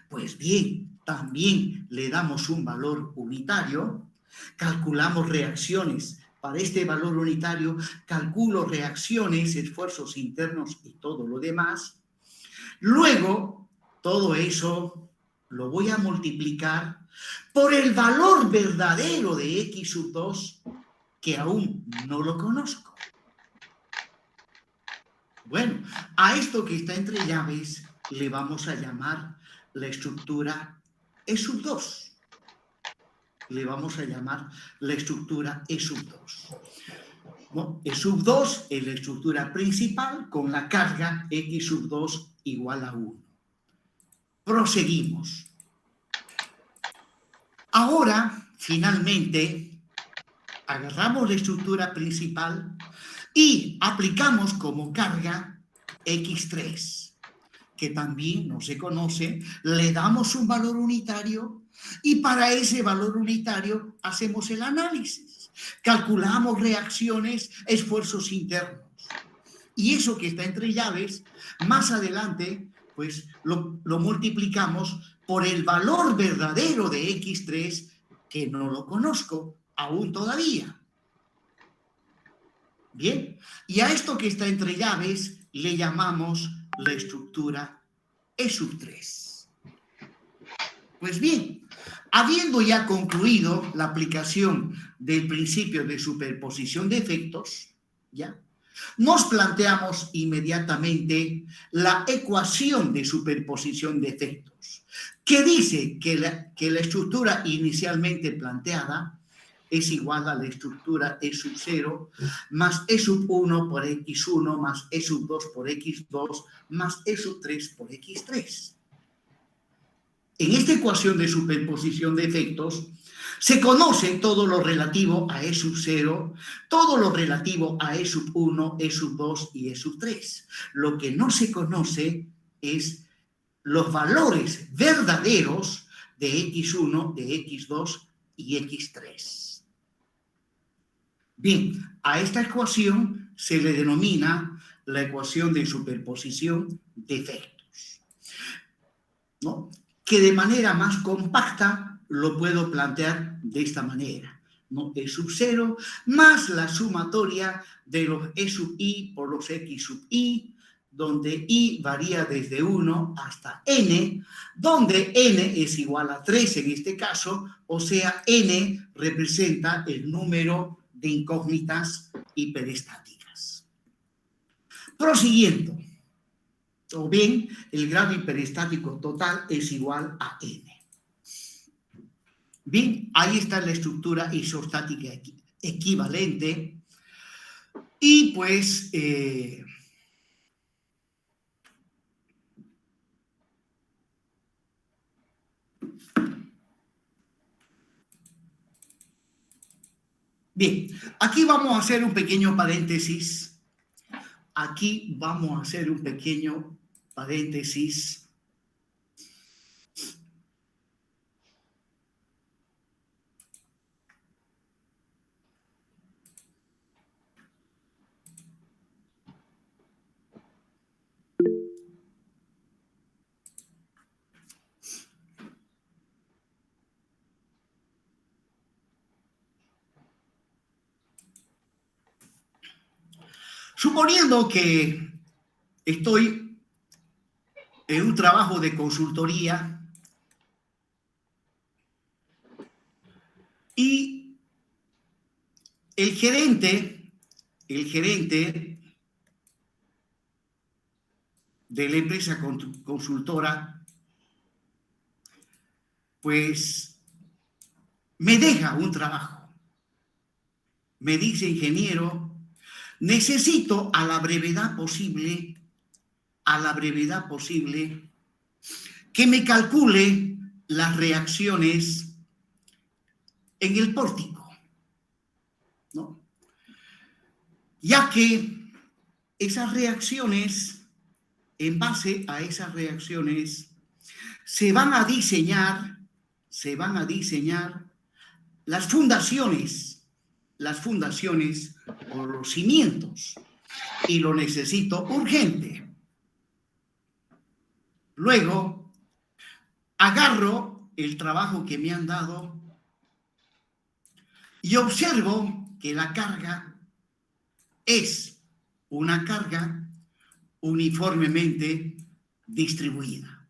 Pues bien, también le damos un valor unitario, calculamos reacciones. Para este valor unitario, calculo reacciones, esfuerzos internos y todo lo demás. Luego, todo eso lo voy a multiplicar por el valor verdadero de X sub 2, que aún no lo conozco. Bueno, a esto que está entre llaves le vamos a llamar la estructura E sub 2. Le vamos a llamar la estructura E sub 2. Bueno, E sub 2 es la estructura principal con la carga X sub 2 igual a 1. Proseguimos. Ahora, finalmente, agarramos la estructura principal y aplicamos como carga X3, que también no se conoce, le damos un valor unitario y para ese valor unitario hacemos el análisis. Calculamos reacciones, esfuerzos internos. Y eso que está entre llaves, más adelante, pues lo multiplicamos por el valor verdadero de X3, que no lo conozco aún todavía. Bien, y a esto que está entre llaves le llamamos la estructura E sub 3. Pues bien, habiendo ya concluido la aplicación del principio de superposición de efectos, ¿ya?, nos planteamos inmediatamente la ecuación de superposición de efectos, que dice que la estructura inicialmente planteada es igual a la estructura E sub 0 más E sub 1 por X1 más E sub 2 por X2 más E sub 3 por X3. En esta ecuación de superposición de efectos Se conoce todo lo relativo a E sub 0, todo lo relativo a E sub 1, E sub 2 y E sub 3. Lo que no se conoce es los valores verdaderos de X1, de X2 y X3. Bien, a esta ecuación se le denomina la ecuación de superposición de efectos, ¿no? Que de manera más compacta lo puedo plantear de esta manera, ¿no? E sub 0 más la sumatoria de los E sub i por los X sub i, donde i varía desde 1 hasta n, donde n es igual a 3 en este caso, o sea, n representa el número de incógnitas hiperestáticas. Prosiguiendo, o bien el grado hiperestático total es igual a n. Bien, ahí está la estructura isostática equivalente y pues bien, aquí vamos a hacer un pequeño paréntesis. Aquí vamos a hacer un pequeño paréntesis. Suponiendo que estoy en un trabajo de consultoría y el gerente de la empresa consultora, pues me deja un trabajo. Me dice: ingeniero, necesito a la brevedad posible, que me calcule las reacciones en el pórtico, ¿no? Ya que esas reacciones, en base a esas reacciones, se van a diseñar las fundaciones o los cimientos, y lo necesito urgente. Luego, agarro el trabajo que me han dado y observo que la carga es una carga uniformemente distribuida.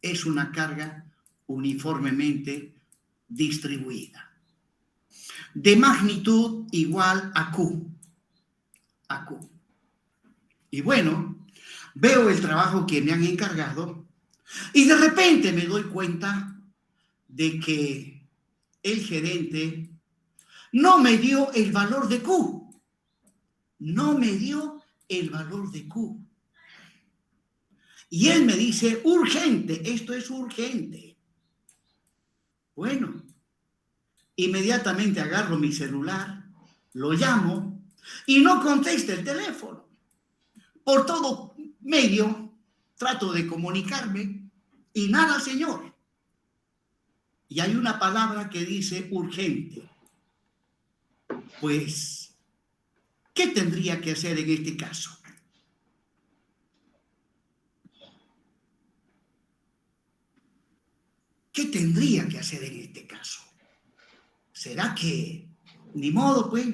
Es una carga uniformemente distribuida, de magnitud igual a Q. Y bueno, veo el trabajo que me han encargado y de repente me doy cuenta de que el gerente no me dio el valor de Q. Y él me dice: urgente, esto es urgente. Bueno, inmediatamente agarro mi celular, lo llamo y no contesta el teléfono. Por todo medio trato de comunicarme y nada, señor. Y hay una palabra que dice urgente. Pues, ¿qué tendría que hacer en este caso? ¿Qué tendría que hacer en este caso? ¿Será que, ni modo, pues,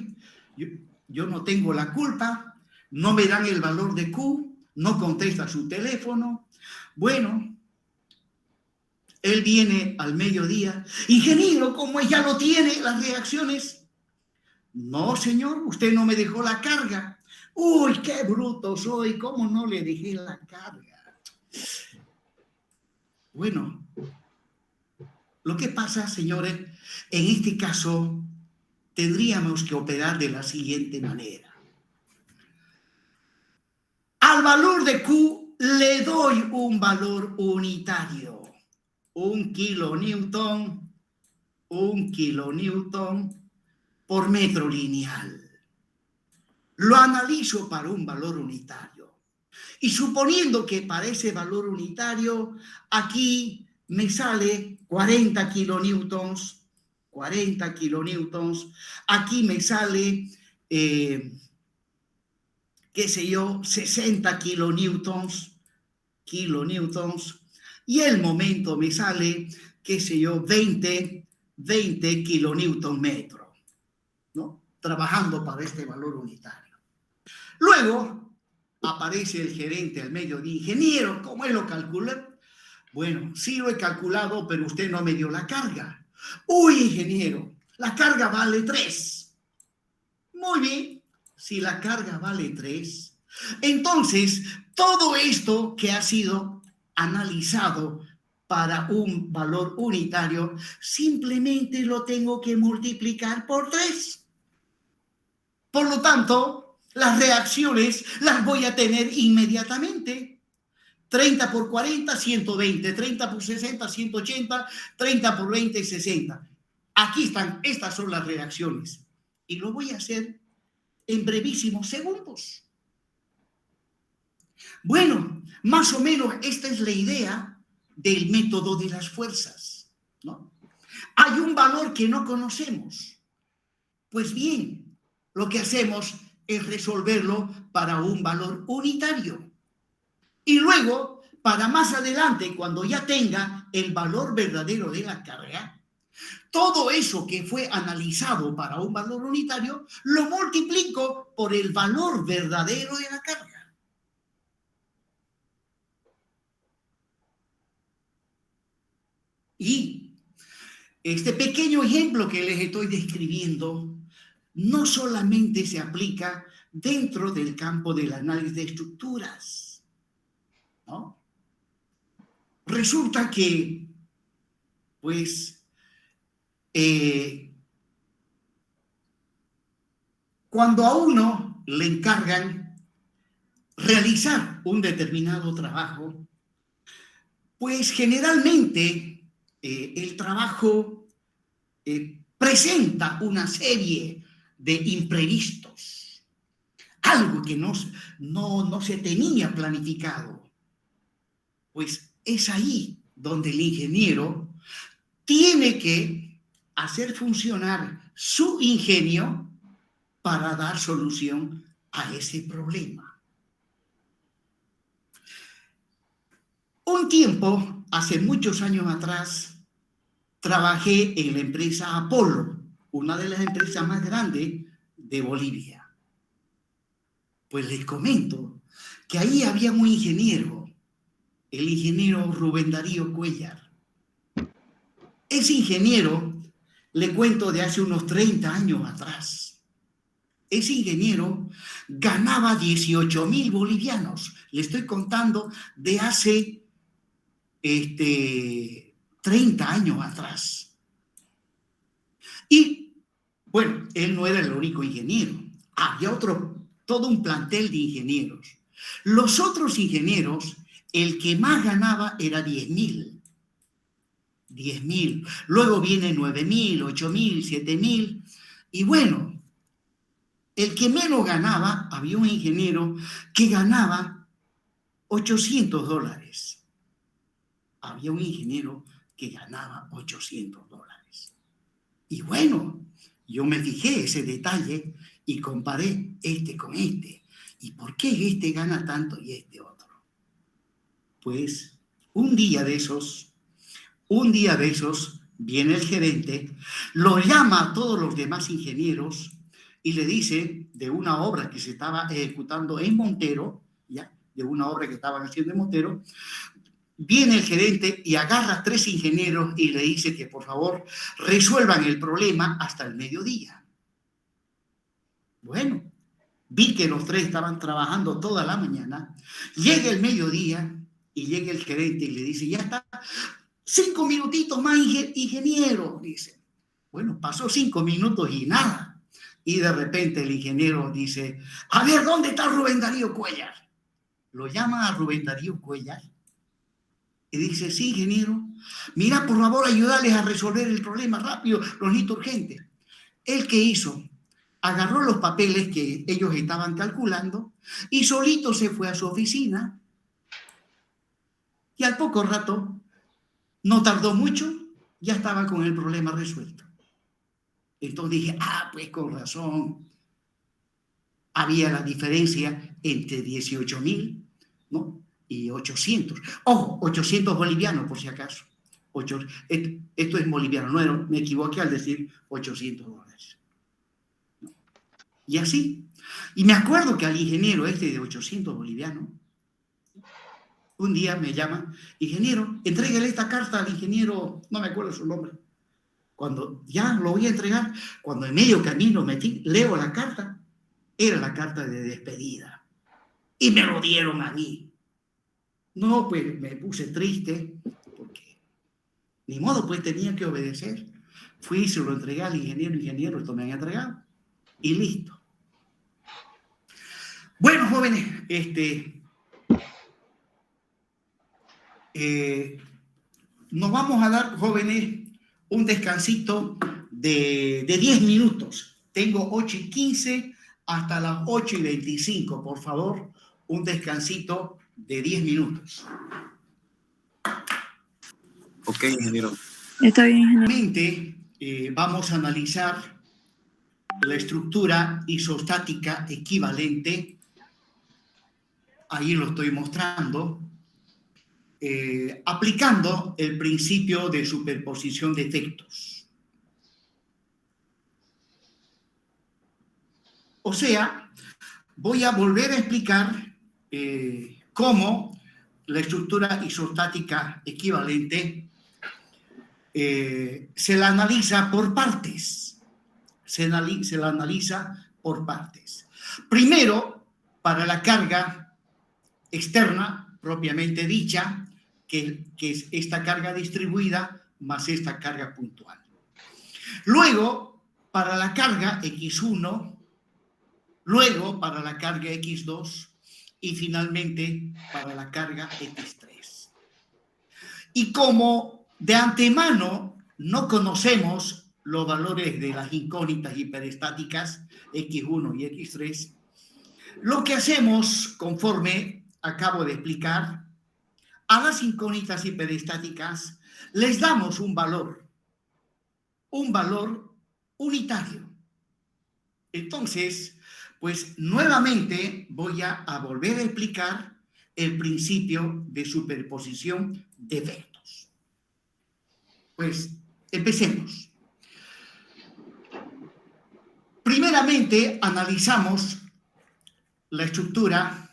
yo no tengo la culpa, no me dan el valor de Q, no contesta su teléfono? Bueno, él viene al mediodía: ingeniero, ¿cómo ya lo tiene las reacciones? No, señor, usted no me dejó la carga. Uy, qué bruto soy, ¿cómo no le dejé la carga? Bueno, lo que pasa, señores, en este caso tendríamos que operar de la siguiente manera. Al valor de Q le doy un valor unitario, 1 kilonewton 1 kilonewton por metro lineal. Lo analizo para un valor unitario. Y suponiendo que para ese valor unitario, aquí me sale 40 kilonewtons, aquí me sale, qué sé yo, 60 kilonewtons, y el momento me sale, qué sé yo, 20 kilonewton metro, ¿no? Trabajando para este valor unitario. Luego aparece el gerente al mediodía. Ingeniero, ¿cómo lo calculé? Bueno, sí lo he calculado, pero usted no me dio la carga. Uy, ingeniero, la carga vale 3. Muy bien, si la carga vale 3, entonces todo esto que ha sido analizado para un valor unitario, simplemente lo tengo que multiplicar por 3. Por lo tanto, las reacciones las voy a tener inmediatamente. 30 por 40, 120. 30 por 60, 180. 30 por 20, 60. Aquí están, estas son las reacciones. Y lo voy a hacer en brevísimos segundos. Bueno, más o menos esta es la idea del método de las fuerzas, ¿no? Hay un valor que no conocemos. Pues bien, lo que hacemos es resolverlo para un valor unitario. Y luego, para más adelante, cuando ya tenga el valor verdadero de la carga, todo eso que fue analizado para un valor unitario, lo multiplico por el valor verdadero de la carga. Y este pequeño ejemplo que les estoy describiendo no solamente se aplica dentro del campo del análisis de estructuras, ¿no? Resulta que, pues, cuando a uno le encargan realizar un determinado trabajo, pues generalmente el trabajo presenta una serie de imprevistos, algo que no se tenía planificado. Pues es ahí donde el ingeniero tiene que hacer funcionar su ingenio para dar solución a ese problema. Un tiempo, hace muchos años atrás, trabajé en la empresa Apolo, una de las empresas más grandes de Bolivia. Pues les comento que ahí había un ingeniero, el ingeniero Rubén Darío Cuéllar. Ese ingeniero, le cuento de hace unos 30 años atrás, ese ingeniero ganaba 18.000 bolivianos. Le estoy contando de hace 30 años atrás. Y, bueno, él no era el único ingeniero. Había todo un plantel de ingenieros. Los otros ingenieros, el que más ganaba era 10.000. 10.000. Luego viene 9.000, 8.000, 7.000. Y bueno, el que menos ganaba, había un ingeniero que ganaba $800. Había un ingeniero que ganaba $800. Y bueno, yo me fijé ese detalle y comparé este con este. ¿Y por qué este gana tanto y este otro? Pues un día de esos viene el gerente, lo llama a todos los demás ingenieros y le dice de una obra que se estaba ejecutando en Montero, ¿ya? De una obra que estaban haciendo en Montero. Viene el gerente y agarra a 3 ingenieros y le dice que por favor resuelvan el problema hasta el mediodía. Bueno, vi que los 3 estaban trabajando toda la mañana. Llega el mediodía y llega el gerente y le dice, ya está, 5 minutitos más, ingeniero, dice. Bueno, pasó 5 minutos y nada. Y de repente el ingeniero dice, a ver, ¿dónde está Rubén Darío Cuéllar? Lo llama a Rubén Darío Cuéllar Y dice, sí, ingeniero, mira, por favor, ayúdales a resolver el problema rápido, lo necesito urgente. ¿El qué hizo? Agarró los papeles que ellos estaban calculando y solito se fue a su oficina y al poco rato, no tardó mucho, ya estaba con el problema resuelto. Entonces dije, pues con razón, había la diferencia entre 18.000, ¿no? Y 800. Ojo, 800 bolivianos, por si acaso. Esto es boliviano, no me equivoqué al decir $800. ¿No? Y así. Y me acuerdo que al ingeniero de 800 bolivianos, un día me llama, ingeniero, entrégale esta carta al ingeniero, no me acuerdo su nombre. Cuando ya lo voy a entregar, cuando en medio camino leo la carta, era la carta de despedida. Y me lo dieron a mí. No, pues me puse triste, porque ni modo, pues tenía que obedecer. Fui y se lo entregué al ingeniero, esto me han entregado. Y listo. Bueno, jóvenes, nos vamos a dar, jóvenes, un descansito de 10 minutos. Tengo 8:15 hasta las 8:25, por favor, un descansito de 10 minutos. Ok, ingeniero. Está bien, ingeniero. Vamos a analizar la estructura isostática equivalente. Ahí lo estoy mostrando. Aplicando el principio de superposición de efectos. O sea, voy a volver a explicar cómo la estructura isostática equivalente se la analiza por partes. Se la analiza por partes. Primero, para la carga externa, propiamente dicha, que es esta carga distribuida más esta carga puntual. Luego, para la carga X1, luego para la carga X2 y finalmente para la carga X3. Y como de antemano no conocemos los valores de las incógnitas hiperestáticas X1 y X3, lo que hacemos, conforme acabo de explicar, a las incógnitas hiperestáticas les damos un valor unitario. Entonces, pues nuevamente voy a volver a explicar el principio de superposición de efectos. Pues empecemos. Primeramente, analizamos la estructura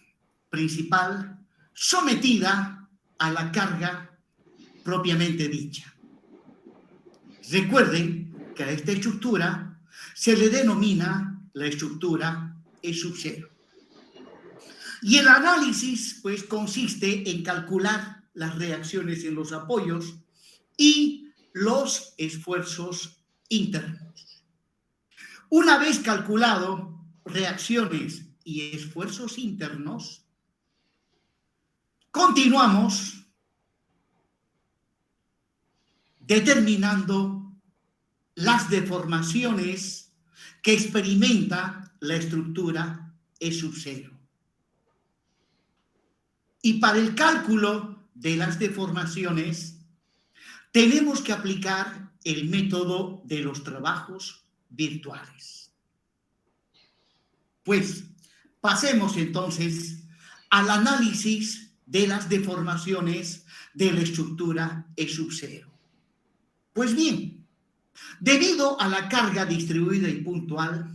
principal sometida a la carga propiamente dicha. Recuerden que a esta estructura se le denomina la estructura E sub 0. Y el análisis, pues, consiste en calcular las reacciones en los apoyos y los esfuerzos internos. Una vez calculado reacciones y esfuerzos internos, continuamos determinando las deformaciones que experimenta la estructura E sub 0. Y para el cálculo de las deformaciones tenemos que aplicar el método de los trabajos virtuales. Pues pasemos entonces al análisis de las deformaciones de la estructura E sub 0. Pues bien, debido a la carga distribuida y puntual,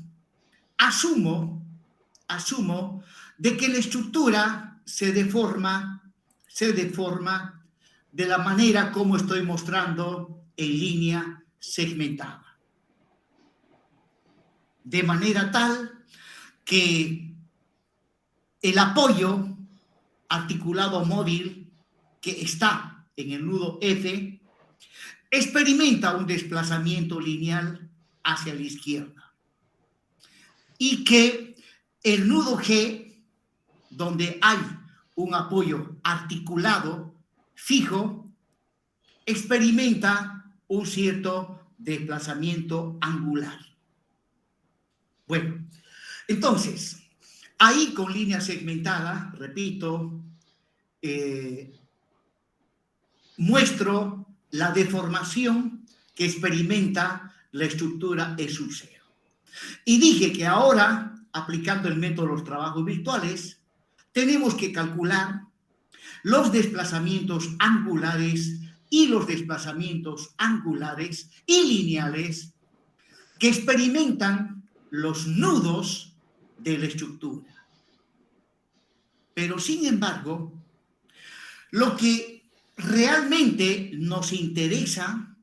asumo de que la estructura se deforma de la manera como estoy mostrando en línea segmentada. De manera tal que el apoyo articulado móvil que está en el nudo F experimenta un desplazamiento lineal hacia la izquierda y que el nudo G, donde hay un apoyo articulado fijo, experimenta un cierto desplazamiento angular. Bueno, entonces, ahí con línea segmentada, repito, muestro la deformación que experimenta la estructura E sub 0. Y dije que ahora, aplicando el método de los trabajos virtuales, tenemos que calcular los desplazamientos angulares y los desplazamientos angulares y lineales que experimentan los nudos de la estructura. Pero, sin embargo, lo que realmente nos interesa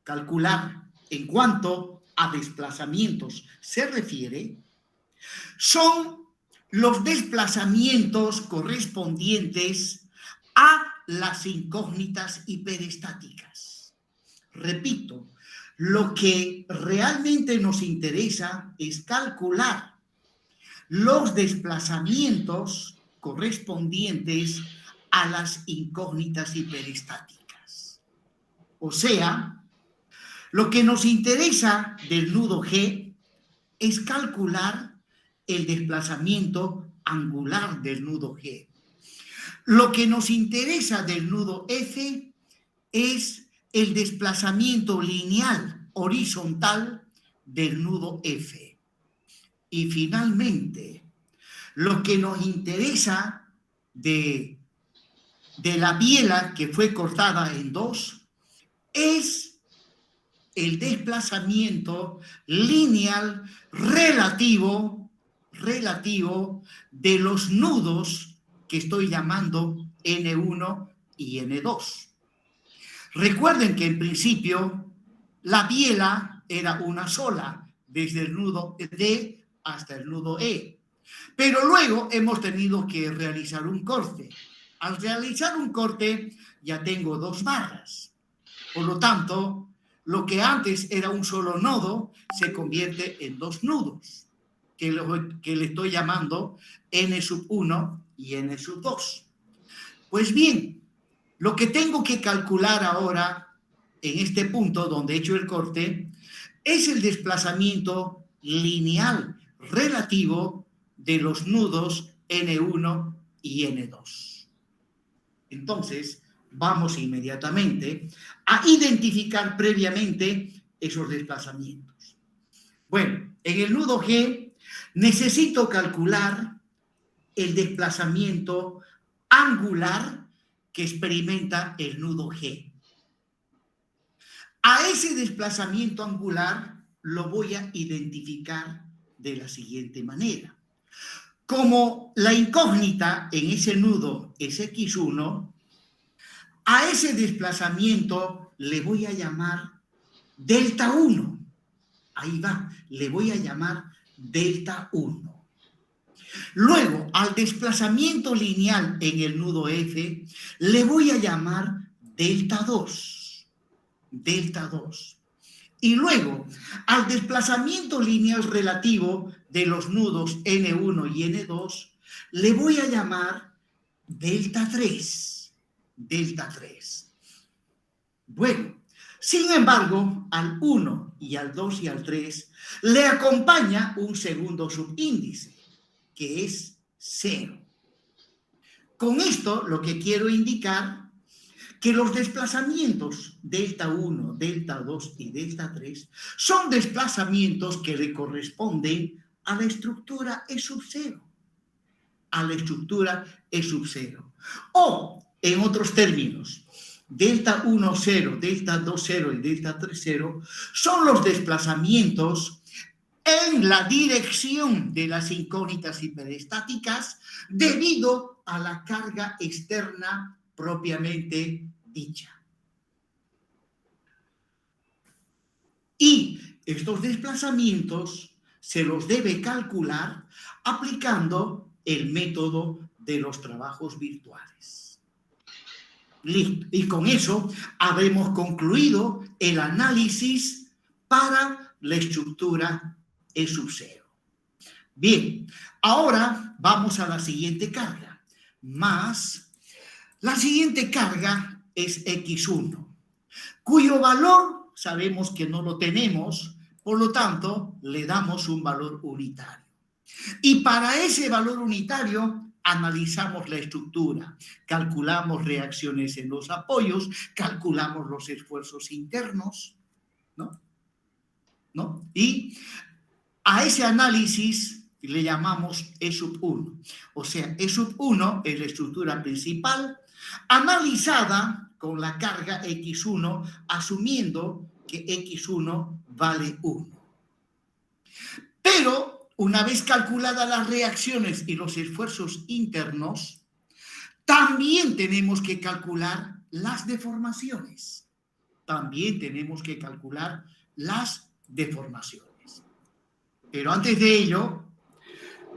calcular en cuanto a desplazamientos se refiere son los desplazamientos correspondientes a las incógnitas hiperestáticas. Repito, lo que realmente nos interesa es calcular los desplazamientos correspondientes a las incógnitas hiperestáticas. O sea, lo que nos interesa del nudo G es calcular el desplazamiento angular del nudo G. Lo que nos interesa del nudo F es el desplazamiento lineal horizontal del nudo F. Y finalmente, lo que nos interesa de la biela que fue cortada en dos es el desplazamiento lineal relativo de los nudos que estoy llamando N1 y N2. Recuerden que en principio la biela era una sola, desde el nudo D hasta el nudo E. Pero luego hemos tenido que realizar un corte. Al realizar un corte ya tengo dos barras. Por lo tanto, lo que antes era un solo nodo se convierte en dos nudos, que le estoy llamando N sub 1 y N sub 2. Pues bien, lo que tengo que calcular ahora, en este punto donde he hecho el corte, es el desplazamiento lineal relativo de los nudos N1 y N2. Entonces, vamos inmediatamente a identificar previamente esos desplazamientos. Bueno, en el nudo G necesito calcular el desplazamiento angular que experimenta el nudo G. A ese desplazamiento angular lo voy a identificar de la siguiente manera. Como la incógnita en ese nudo es X1, a ese desplazamiento le voy a llamar delta 1. Ahí va, le voy a llamar delta 1. Luego, al desplazamiento lineal en el nudo F, le voy a llamar delta 2. Delta 2. Y luego, al desplazamiento lineal relativo de los nudos N1 y N2, le voy a llamar delta 3. Delta 3. Bueno, sin embargo, al 1 y al 2 y al 3 le acompaña un segundo subíndice, que es 0. Con esto, lo que quiero indicar que los desplazamientos delta 1, delta 2 y delta 3 son desplazamientos que le corresponden a la estructura E sub 0. A la estructura E sub 0. O, en otros términos, delta 1, 0, delta 2, 0 y delta 3, 0 son los desplazamientos en la dirección de las incógnitas hiperestáticas debido a la carga externa propiamente dicha. Y estos desplazamientos se los debe calcular aplicando el método de los trabajos virtuales. Listo. Y con eso habremos concluido el análisis para la estructura E sub 0. Bien, ahora vamos a la siguiente carga. Más, la siguiente carga es X1. cuyo valor sabemos que no lo tenemos, por lo tanto, le damos un valor unitario. Y para ese valor unitario, analizamos la estructura, calculamos reacciones en los apoyos, calculamos los esfuerzos internos, ¿no? Y a ese análisis le llamamos E sub 1. O sea, E sub 1 es la estructura principal analizada con la carga X1, asumiendo que X1 vale 1. Pero una vez calculadas las reacciones y los esfuerzos internos, también tenemos que calcular las deformaciones. Pero antes de ello,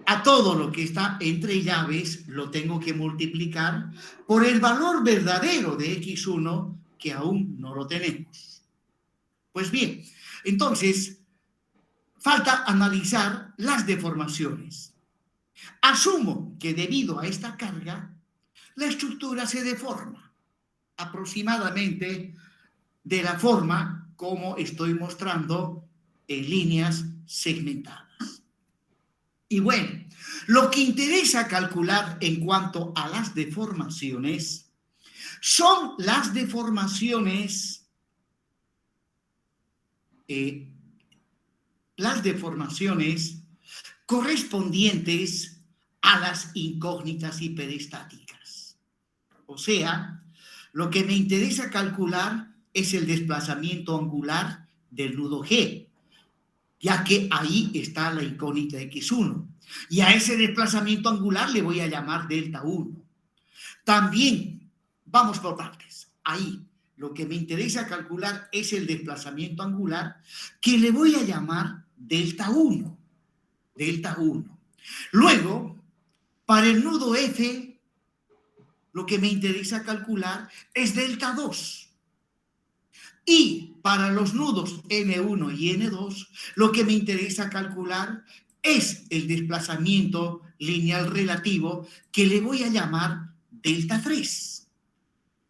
a todo lo que está entre llaves lo tengo que multiplicar por el valor verdadero de X1 que aún no lo tenemos. Pues bien, entonces falta analizar las deformaciones. Asumo que debido a esta carga, la estructura se deforma aproximadamente de la forma como estoy mostrando en líneas segmentadas. Y bueno, lo que interesa calcular en cuanto a las deformaciones son las deformaciones correspondientes a las incógnitas hiperestáticas. O sea, lo que me interesa calcular es el desplazamiento angular del nudo G, ya que ahí está la incógnita X1. Y a ese desplazamiento angular le voy a llamar delta 1. También, vamos por partes, ahí lo que me interesa calcular es el desplazamiento angular que le voy a llamar delta 1. Luego, para el nudo F, lo que me interesa calcular es delta 2. Y para los nudos N1 y N2, lo que me interesa calcular es el desplazamiento lineal relativo que le voy a llamar delta 3.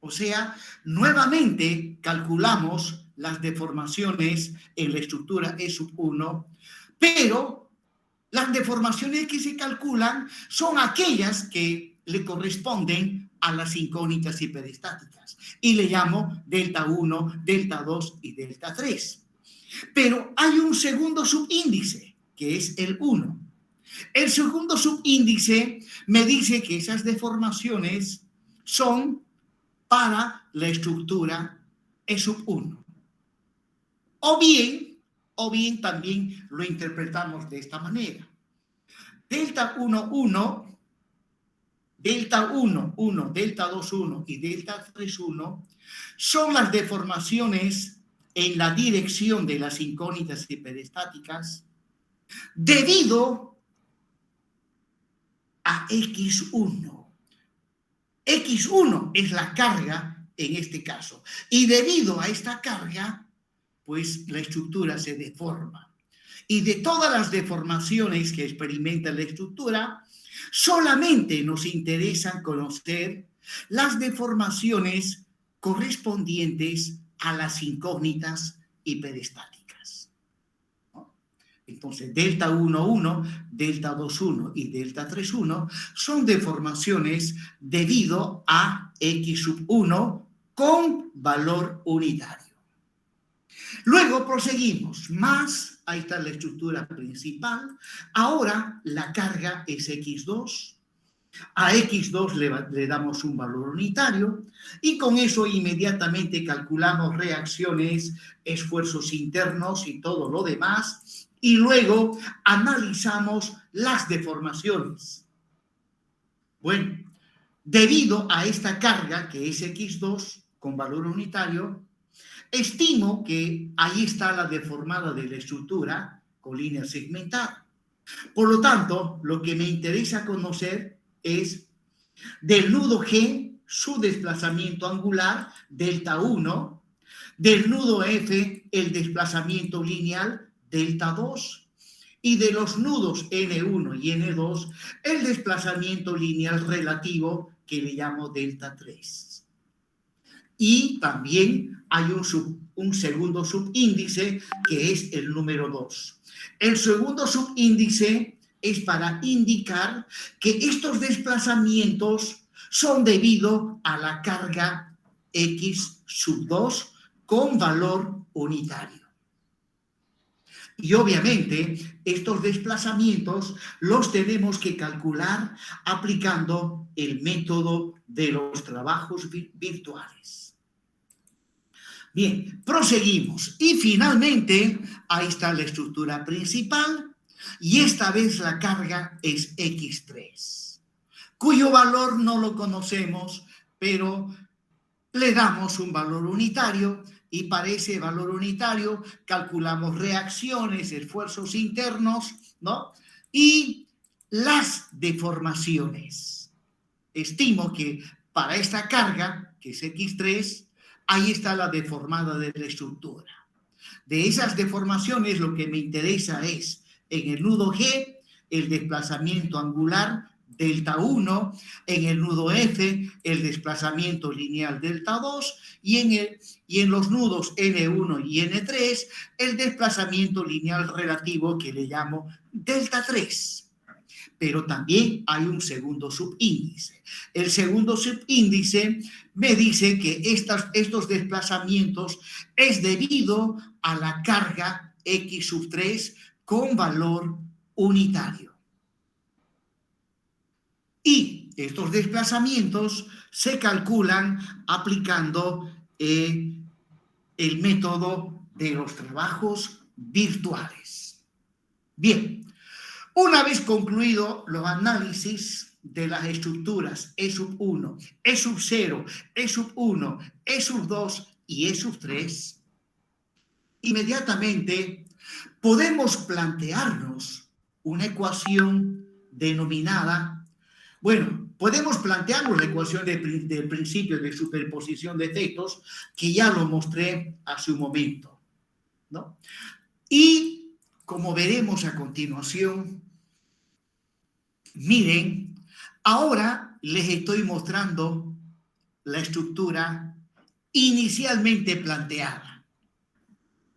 O sea, nuevamente calculamos las deformaciones en la estructura E sub 1, pero las deformaciones que se calculan son aquellas que le corresponden a las incógnitas hiperestáticas. Y le llamo delta 1, delta 2 y delta 3. Pero hay un segundo subíndice, que es el 1. El segundo subíndice me dice que esas deformaciones son para la estructura E sub 1. O bien también lo interpretamos de esta manera. Delta 1, 1, delta 1, 1, delta 2, 1 y delta 3, 1 son las deformaciones en la dirección de las incógnitas hiperestáticas debido a X1. X1 es la carga en este caso. Y debido a esta carga, pues la estructura se deforma. Y de todas las deformaciones que experimenta la estructura, solamente nos interesa conocer las deformaciones correspondientes a las incógnitas hiperestáticas. ¿No? Entonces, delta 1, 1, delta 2, 1 y delta 3, 1 son deformaciones debido a X sub 1 con valor unitario. Luego proseguimos, más, ahí está la estructura principal, ahora la carga es X2, a X2 le damos un valor unitario y con eso inmediatamente calculamos reacciones, esfuerzos internos y todo lo demás y luego analizamos las deformaciones. Bueno, debido a esta carga que es X2 con valor unitario, estimo que ahí está la deformada de la estructura con línea segmentada. Por lo tanto, lo que me interesa conocer es del nudo G, su desplazamiento angular, delta 1, del nudo F, el desplazamiento lineal, delta 2, y de los nudos N1 y N2, el desplazamiento lineal relativo que le llamo delta 3. y también hay un segundo subíndice que es el número 2. El segundo subíndice es para indicar que estos desplazamientos son debido a la carga X sub 2 con valor unitario. Y obviamente estos desplazamientos los tenemos que calcular aplicando el método de los trabajos virtuales. Bien, proseguimos. Y finalmente, ahí está la estructura principal y esta vez la carga es X3, cuyo valor no lo conocemos, pero le damos un valor unitario y para ese valor unitario calculamos reacciones, esfuerzos internos, ¿no? Y las deformaciones. Estimo que para esta carga, que es X3, ahí está la deformada de la estructura. De esas deformaciones lo que me interesa es en el nudo G, el desplazamiento angular delta 1, en el nudo F, el desplazamiento lineal delta 2, y en los nudos N1 y N3, el desplazamiento lineal relativo que le llamo delta 3. Pero también hay un segundo subíndice. El segundo subíndice me dice que estos desplazamientos es debido a la carga X sub 3 con valor unitario. Y estos desplazamientos se calculan aplicando el método de los trabajos virtuales. Bien, una vez concluido los análisis de las estructuras E sub 1, E sub 0, E sub 1, E sub 2 y E sub 3, inmediatamente podemos plantearnos una ecuación denominada. Bueno, podemos plantearnos la ecuación del principio de superposición de efectos, que ya lo mostré hace un momento, ¿no? Y como veremos a continuación, miren, ahora les estoy mostrando la estructura inicialmente planteada.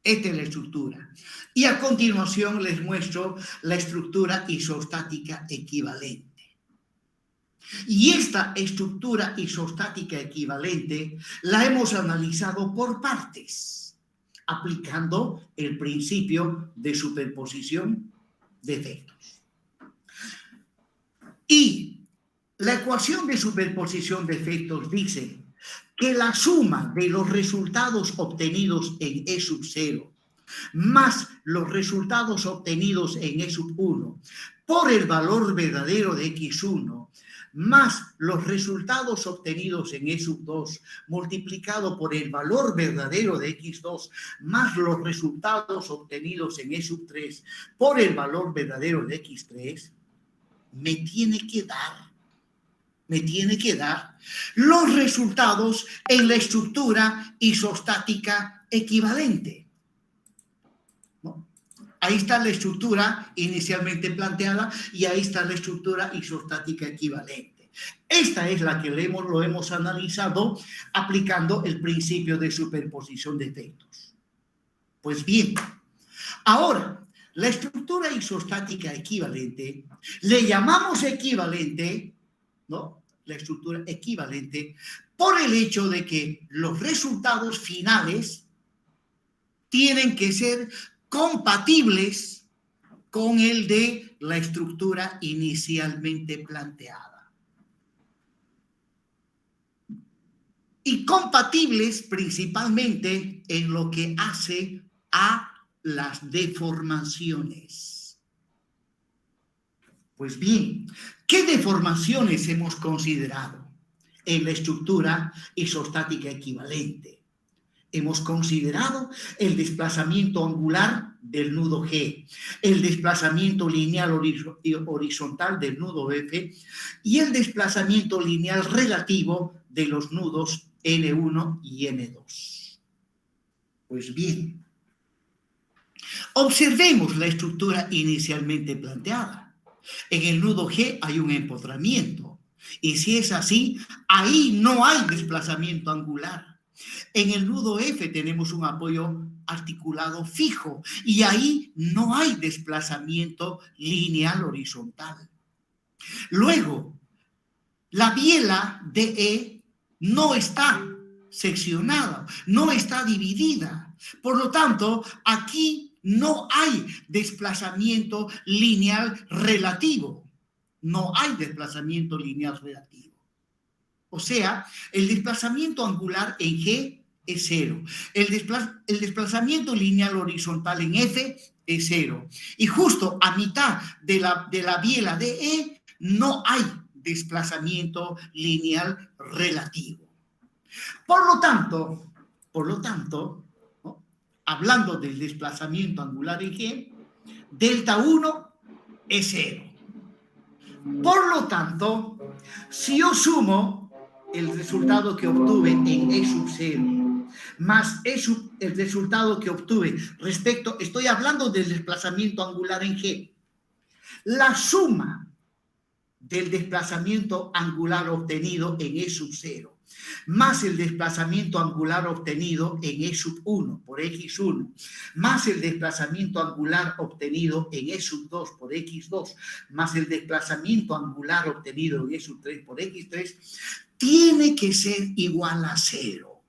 Esta es la estructura. Y a continuación les muestro la estructura isostática equivalente. Y esta estructura isostática equivalente la hemos analizado por partes, aplicando el principio de superposición de efectos. Y la ecuación de superposición de efectos dice que la suma de los resultados obtenidos en E sub 0 más los resultados obtenidos en E sub 1 por el valor verdadero de X1 más los resultados obtenidos en E sub 2 multiplicado por el valor verdadero de X2 más los resultados obtenidos en E sub 3 por el valor verdadero de X3 me tiene que dar los resultados en la estructura isostática equivalente, ¿no? Ahí está la estructura inicialmente planteada y ahí está la estructura isostática equivalente. Esta es la que lo hemos analizado aplicando el principio de superposición de efectos. Pues bien, ahora, la estructura isostática equivalente, le llamamos equivalente, ¿no? La estructura equivalente, por el hecho de que los resultados finales tienen que ser compatibles con el de la estructura inicialmente planteada. Y compatibles principalmente en lo que hace a las deformaciones. Pues bien, ¿qué deformaciones hemos considerado en la estructura isostática equivalente? Hemos considerado el desplazamiento angular del nudo G, el desplazamiento lineal horizontal del nudo F y el desplazamiento lineal relativo de los nudos N1 y N2. Pues bien, observemos la estructura inicialmente planteada. En el nudo G hay un empotramiento y si es así, ahí no hay desplazamiento angular. En el nudo F tenemos un apoyo articulado fijo y ahí no hay desplazamiento lineal horizontal. Luego, la biela DE no está seccionada, no está dividida. Por lo tanto, aquí no hay desplazamiento lineal relativo. No hay desplazamiento lineal relativo. O sea, el desplazamiento angular en G es 0. El desplazamiento lineal horizontal en F es 0. Y justo a mitad de la biela de E no hay desplazamiento lineal relativo. Por lo tanto, ¿no? Hablando del desplazamiento angular en G, delta 1 es 0. Por lo tanto, si yo sumo el resultado que obtuve en E sub 0 más el resultado que obtuve estoy hablando del desplazamiento angular en G, la suma del desplazamiento angular obtenido en E sub 0 más el desplazamiento angular obtenido en E sub 1 por X1 más el desplazamiento angular obtenido en E sub 2 por X2 más el desplazamiento angular obtenido en E sub 3 por X3 tiene que ser igual a 0,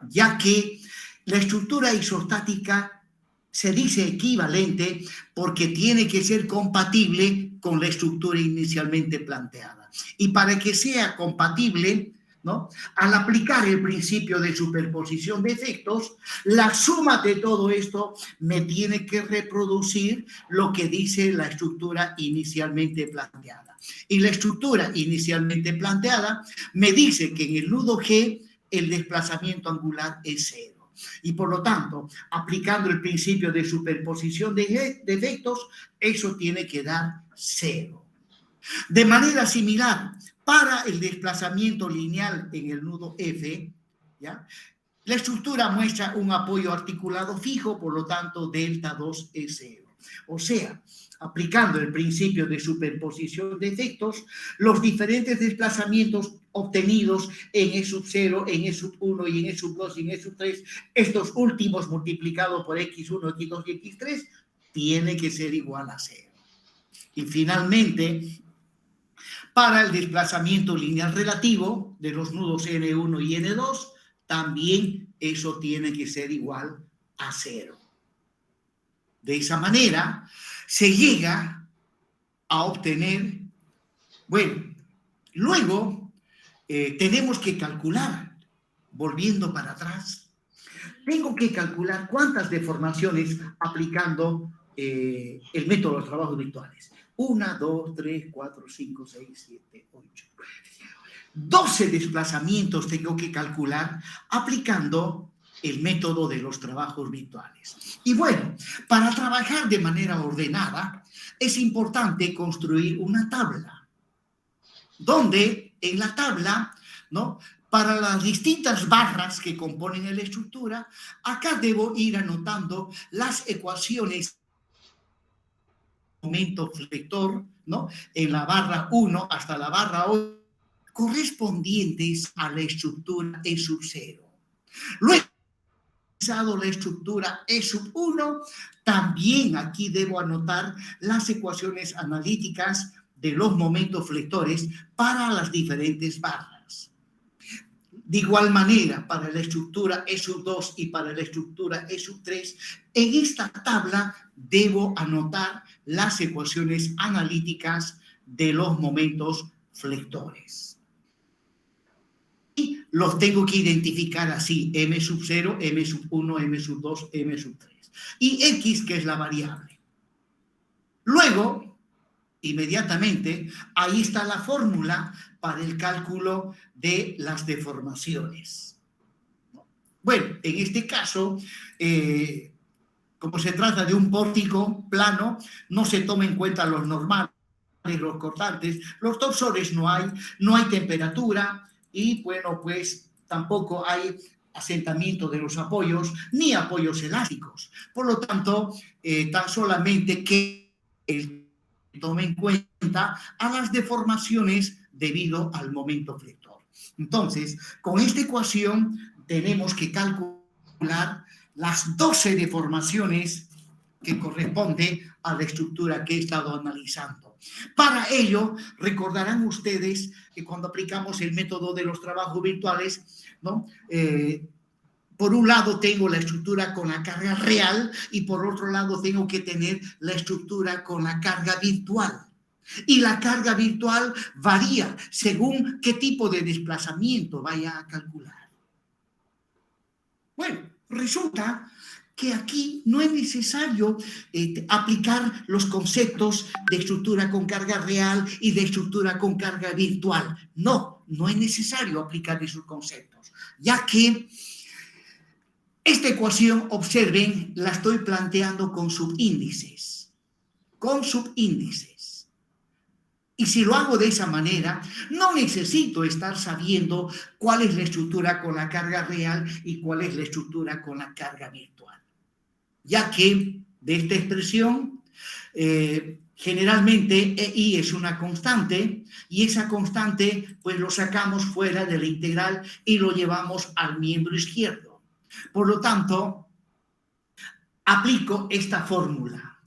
ya que la estructura isostática se dice equivalente porque tiene que ser compatible con la estructura inicialmente planteada. Y para que sea compatible, ¿no? Al aplicar el principio de superposición de efectos, la suma de todo esto me tiene que reproducir lo que dice la estructura inicialmente planteada. Y la estructura inicialmente planteada me dice que en el nudo G el desplazamiento angular es 0. Y por lo tanto, aplicando el principio de superposición de efectos, eso tiene que dar 0. De manera similar, para el desplazamiento lineal en el nudo F, ¿ya? La estructura muestra un apoyo articulado fijo, por lo tanto, delta 2 es 0. O sea, aplicando el principio de superposición de efectos, los diferentes desplazamientos obtenidos en E sub 0, en E sub 1 y en E sub 2 y en E sub 3, estos últimos multiplicados por X1, X2 y X3, tiene que ser igual a 0. Y finalmente, para el desplazamiento lineal relativo de los nudos N1 y N2, también eso tiene que ser igual a 0. De esa manera, se llega a obtener, bueno, luego tenemos que calcular, volviendo para atrás, tengo que calcular cuántas deformaciones aplicando el método de los trabajos virtuales. 1, 2, 3, 4, 5, 6, 7, 8, 9, 12 desplazamientos tengo que calcular aplicando el método de los trabajos virtuales. Y bueno, para trabajar de manera ordenada, es importante construir una tabla, donde en la tabla, ¿no?, para las distintas barras que componen la estructura, acá debo ir anotando las ecuaciones momento flector, ¿no?, en la barra 1 hasta la barra 8, correspondientes a la estructura E sub 0. Luego, la estructura E sub 1, también aquí debo anotar las ecuaciones analíticas de los momentos flectores para las diferentes barras. De igual manera, para la estructura E sub 2 y para la estructura E sub 3, en esta tabla debo anotar las ecuaciones analíticas de los momentos flectores. Y los tengo que identificar así: M sub 0, M sub 1, M sub 2, M sub 3. Y X, que es la variable. Luego, inmediatamente, ahí está la fórmula para el cálculo de las deformaciones. Bueno, en este caso, como se trata de un pórtico plano, no se toma en cuenta los normales, los cortantes, los torsores no hay temperatura y, bueno, pues tampoco hay asentamiento de los apoyos ni apoyos elásticos. Por lo tanto, tan solamente que tome en cuenta a las deformaciones debido al momento flector. Entonces, con esta ecuación tenemos que calcular las 12 deformaciones que corresponden a la estructura que he estado analizando. Para ello, recordarán ustedes que cuando aplicamos el método de los trabajos virtuales, ¿no? Por un lado tengo la estructura con la carga real y por otro lado tengo que tener la estructura con la carga virtual. Y la carga virtual varía según qué tipo de desplazamiento vaya a calcular. Bueno, resulta que aquí no es necesario aplicar los conceptos de estructura con carga real y de estructura con carga virtual. No, no es necesario aplicar esos conceptos, ya que esta ecuación, observen, la estoy planteando con subíndices. Con subíndices. Y si lo hago de esa manera, no necesito estar sabiendo cuál es la estructura con la carga real y cuál es la estructura con la carga virtual. Ya que de esta expresión, generalmente EI es una constante y esa constante pues lo sacamos fuera de la integral y lo llevamos al miembro izquierdo. Por lo tanto, aplico esta fórmula,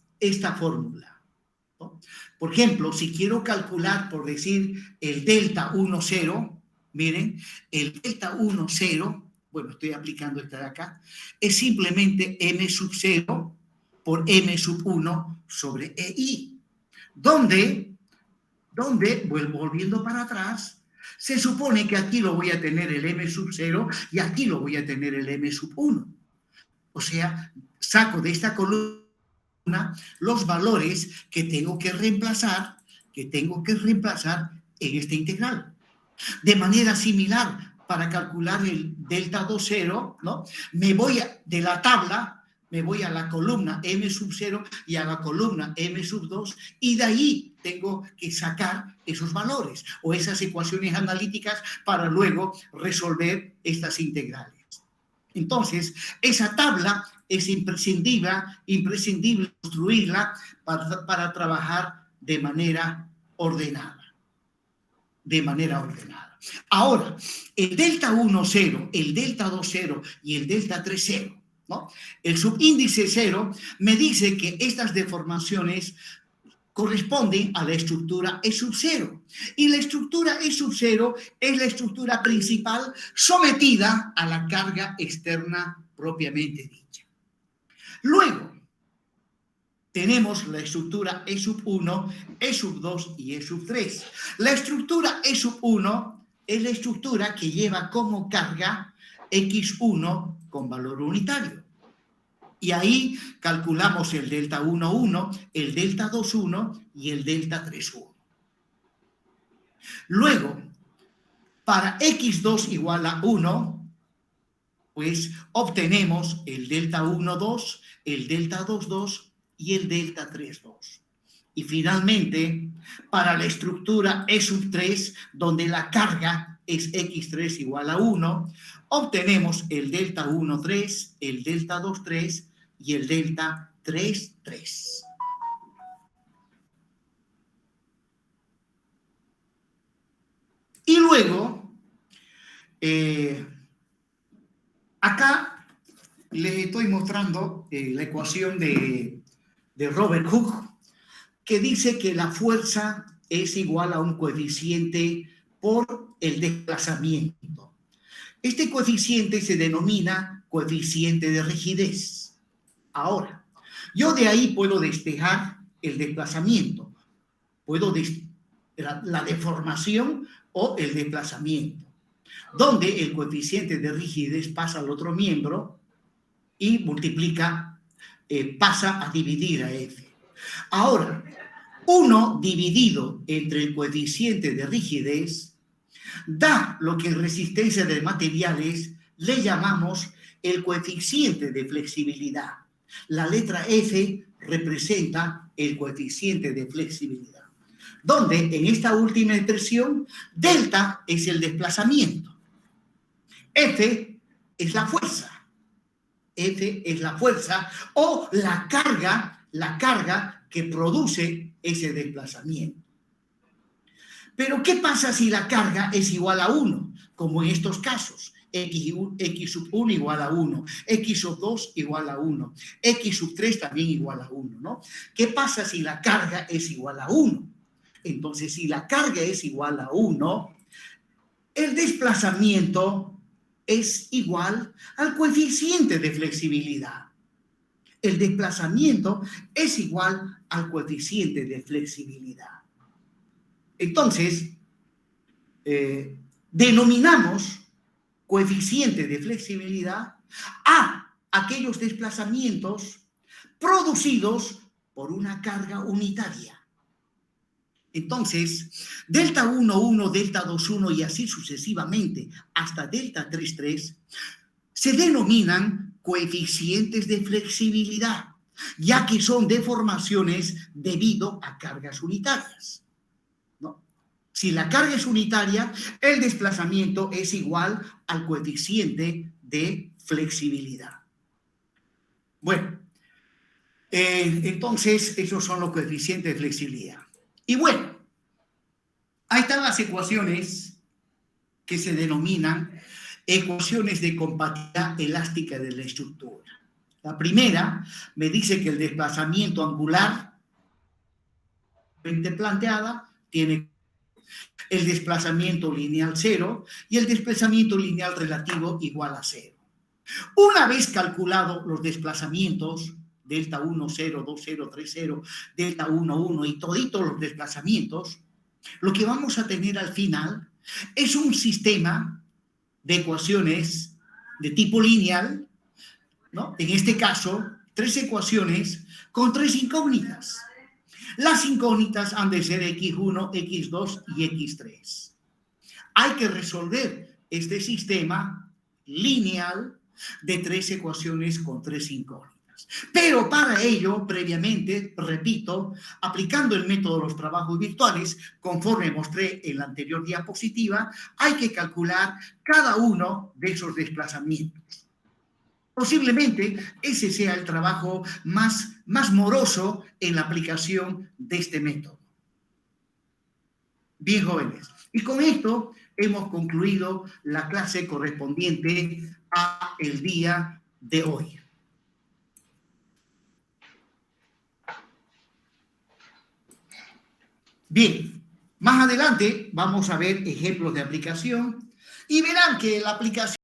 ¿no? Por ejemplo, si quiero calcular, por decir, el delta 1, 0, miren, el delta 1, 0, bueno, estoy aplicando esta de acá, es simplemente m sub 0 por m sub 1 sobre EI, donde volviendo para atrás, se supone que aquí lo voy a tener el m sub 0 y aquí lo voy a tener el m sub 1. O sea, saco de esta columna los valores que tengo que reemplazar en esta integral. De manera similar, para calcular el delta 2, 0, ¿no? De la tabla, me voy a la columna m sub 0 y a la columna m sub 2 y de ahí tengo que sacar esos valores o esas ecuaciones analíticas para luego resolver estas integrales. Entonces, esa tabla es imprescindible construirla para trabajar de manera ordenada. Ahora, el delta 1, 0, el delta 2, 0 y el delta 3, 0, ¿no? El subíndice 0 me dice que estas deformaciones corresponden a la estructura E sub 0. Y la estructura E sub 0 es la estructura principal sometida a la carga externa propiamente dicha. Luego, tenemos la estructura E sub 1, E sub 2 y E sub 3. La estructura E sub 1 es la estructura que lleva como carga X1 con valor unitario. Y ahí calculamos el delta 1, 1, el delta 2, 1 y el delta 3, 1. Luego, para X2 igual a 1, pues obtenemos el delta 1, 2, el delta 2, 2 y el delta 3, 2. Y finalmente, para la estructura E sub 3, donde la carga es X3 igual a 1, obtenemos el delta 1, 3, el delta 2, 3 y el delta 3, 3. Y luego, acá les estoy mostrando la ecuación de Robert Hooke, que dice que la fuerza es igual a un coeficiente por el desplazamiento. Este coeficiente se denomina coeficiente de rigidez. Ahora, yo de ahí puedo despejar el desplazamiento, la deformación o el desplazamiento, donde el coeficiente de rigidez pasa al otro miembro y multiplica, pasa a dividir a F. Ahora, 1 dividido entre el coeficiente de rigidez da lo que en resistencia de materiales le llamamos el coeficiente de flexibilidad. La letra F representa el coeficiente de flexibilidad, donde en esta última expresión, delta es el desplazamiento, F es la fuerza, o la carga que produce ese desplazamiento. Pero ¿qué pasa si la carga es igual a 1? Como en estos casos, x sub 1 igual a 1, x sub 2 igual a 1, x sub 3 también igual a 1, ¿no? ¿Qué pasa si la carga es igual a 1? Entonces, si la carga es igual a 1, el desplazamiento es igual al coeficiente de flexibilidad. El desplazamiento es igual al coeficiente de flexibilidad. Entonces, denominamos coeficiente de flexibilidad a aquellos desplazamientos producidos por una carga unitaria. Entonces, delta 1, 1, delta 2, 1 y así sucesivamente hasta delta 3, 3 se denominan coeficientes de flexibilidad, ya que son deformaciones debido a cargas unitarias, ¿no? Si la carga es unitaria, el desplazamiento es igual al coeficiente de flexibilidad. Bueno, entonces esos son los coeficientes de flexibilidad. Y bueno, ahí están las ecuaciones que se denominan ecuaciones de compatibilidad elástica de la estructura. La primera me dice que el desplazamiento angular planteada tiene el desplazamiento lineal 0 y el desplazamiento lineal relativo igual a 0. Una vez calculados los desplazamientos, delta 1, 0, 2, 0, 3, 0, delta 1, 1 y toditos los desplazamientos, lo que vamos a tener al final es un sistema de ecuaciones de tipo lineal, ¿no? En este caso, 3 ecuaciones con 3 incógnitas. Las incógnitas han de ser x1, x2 y x3. Hay que resolver este sistema lineal de 3 ecuaciones con 3 incógnitas. Pero para ello, previamente, repito, aplicando el método de los trabajos virtuales, conforme mostré en la anterior diapositiva, hay que calcular cada uno de esos desplazamientos. Posiblemente ese sea el trabajo más moroso en la aplicación de este método. Bien, jóvenes. Y con esto hemos concluido la clase correspondiente a el día de hoy. Bien, más adelante vamos a ver ejemplos de aplicación y verán que la aplicación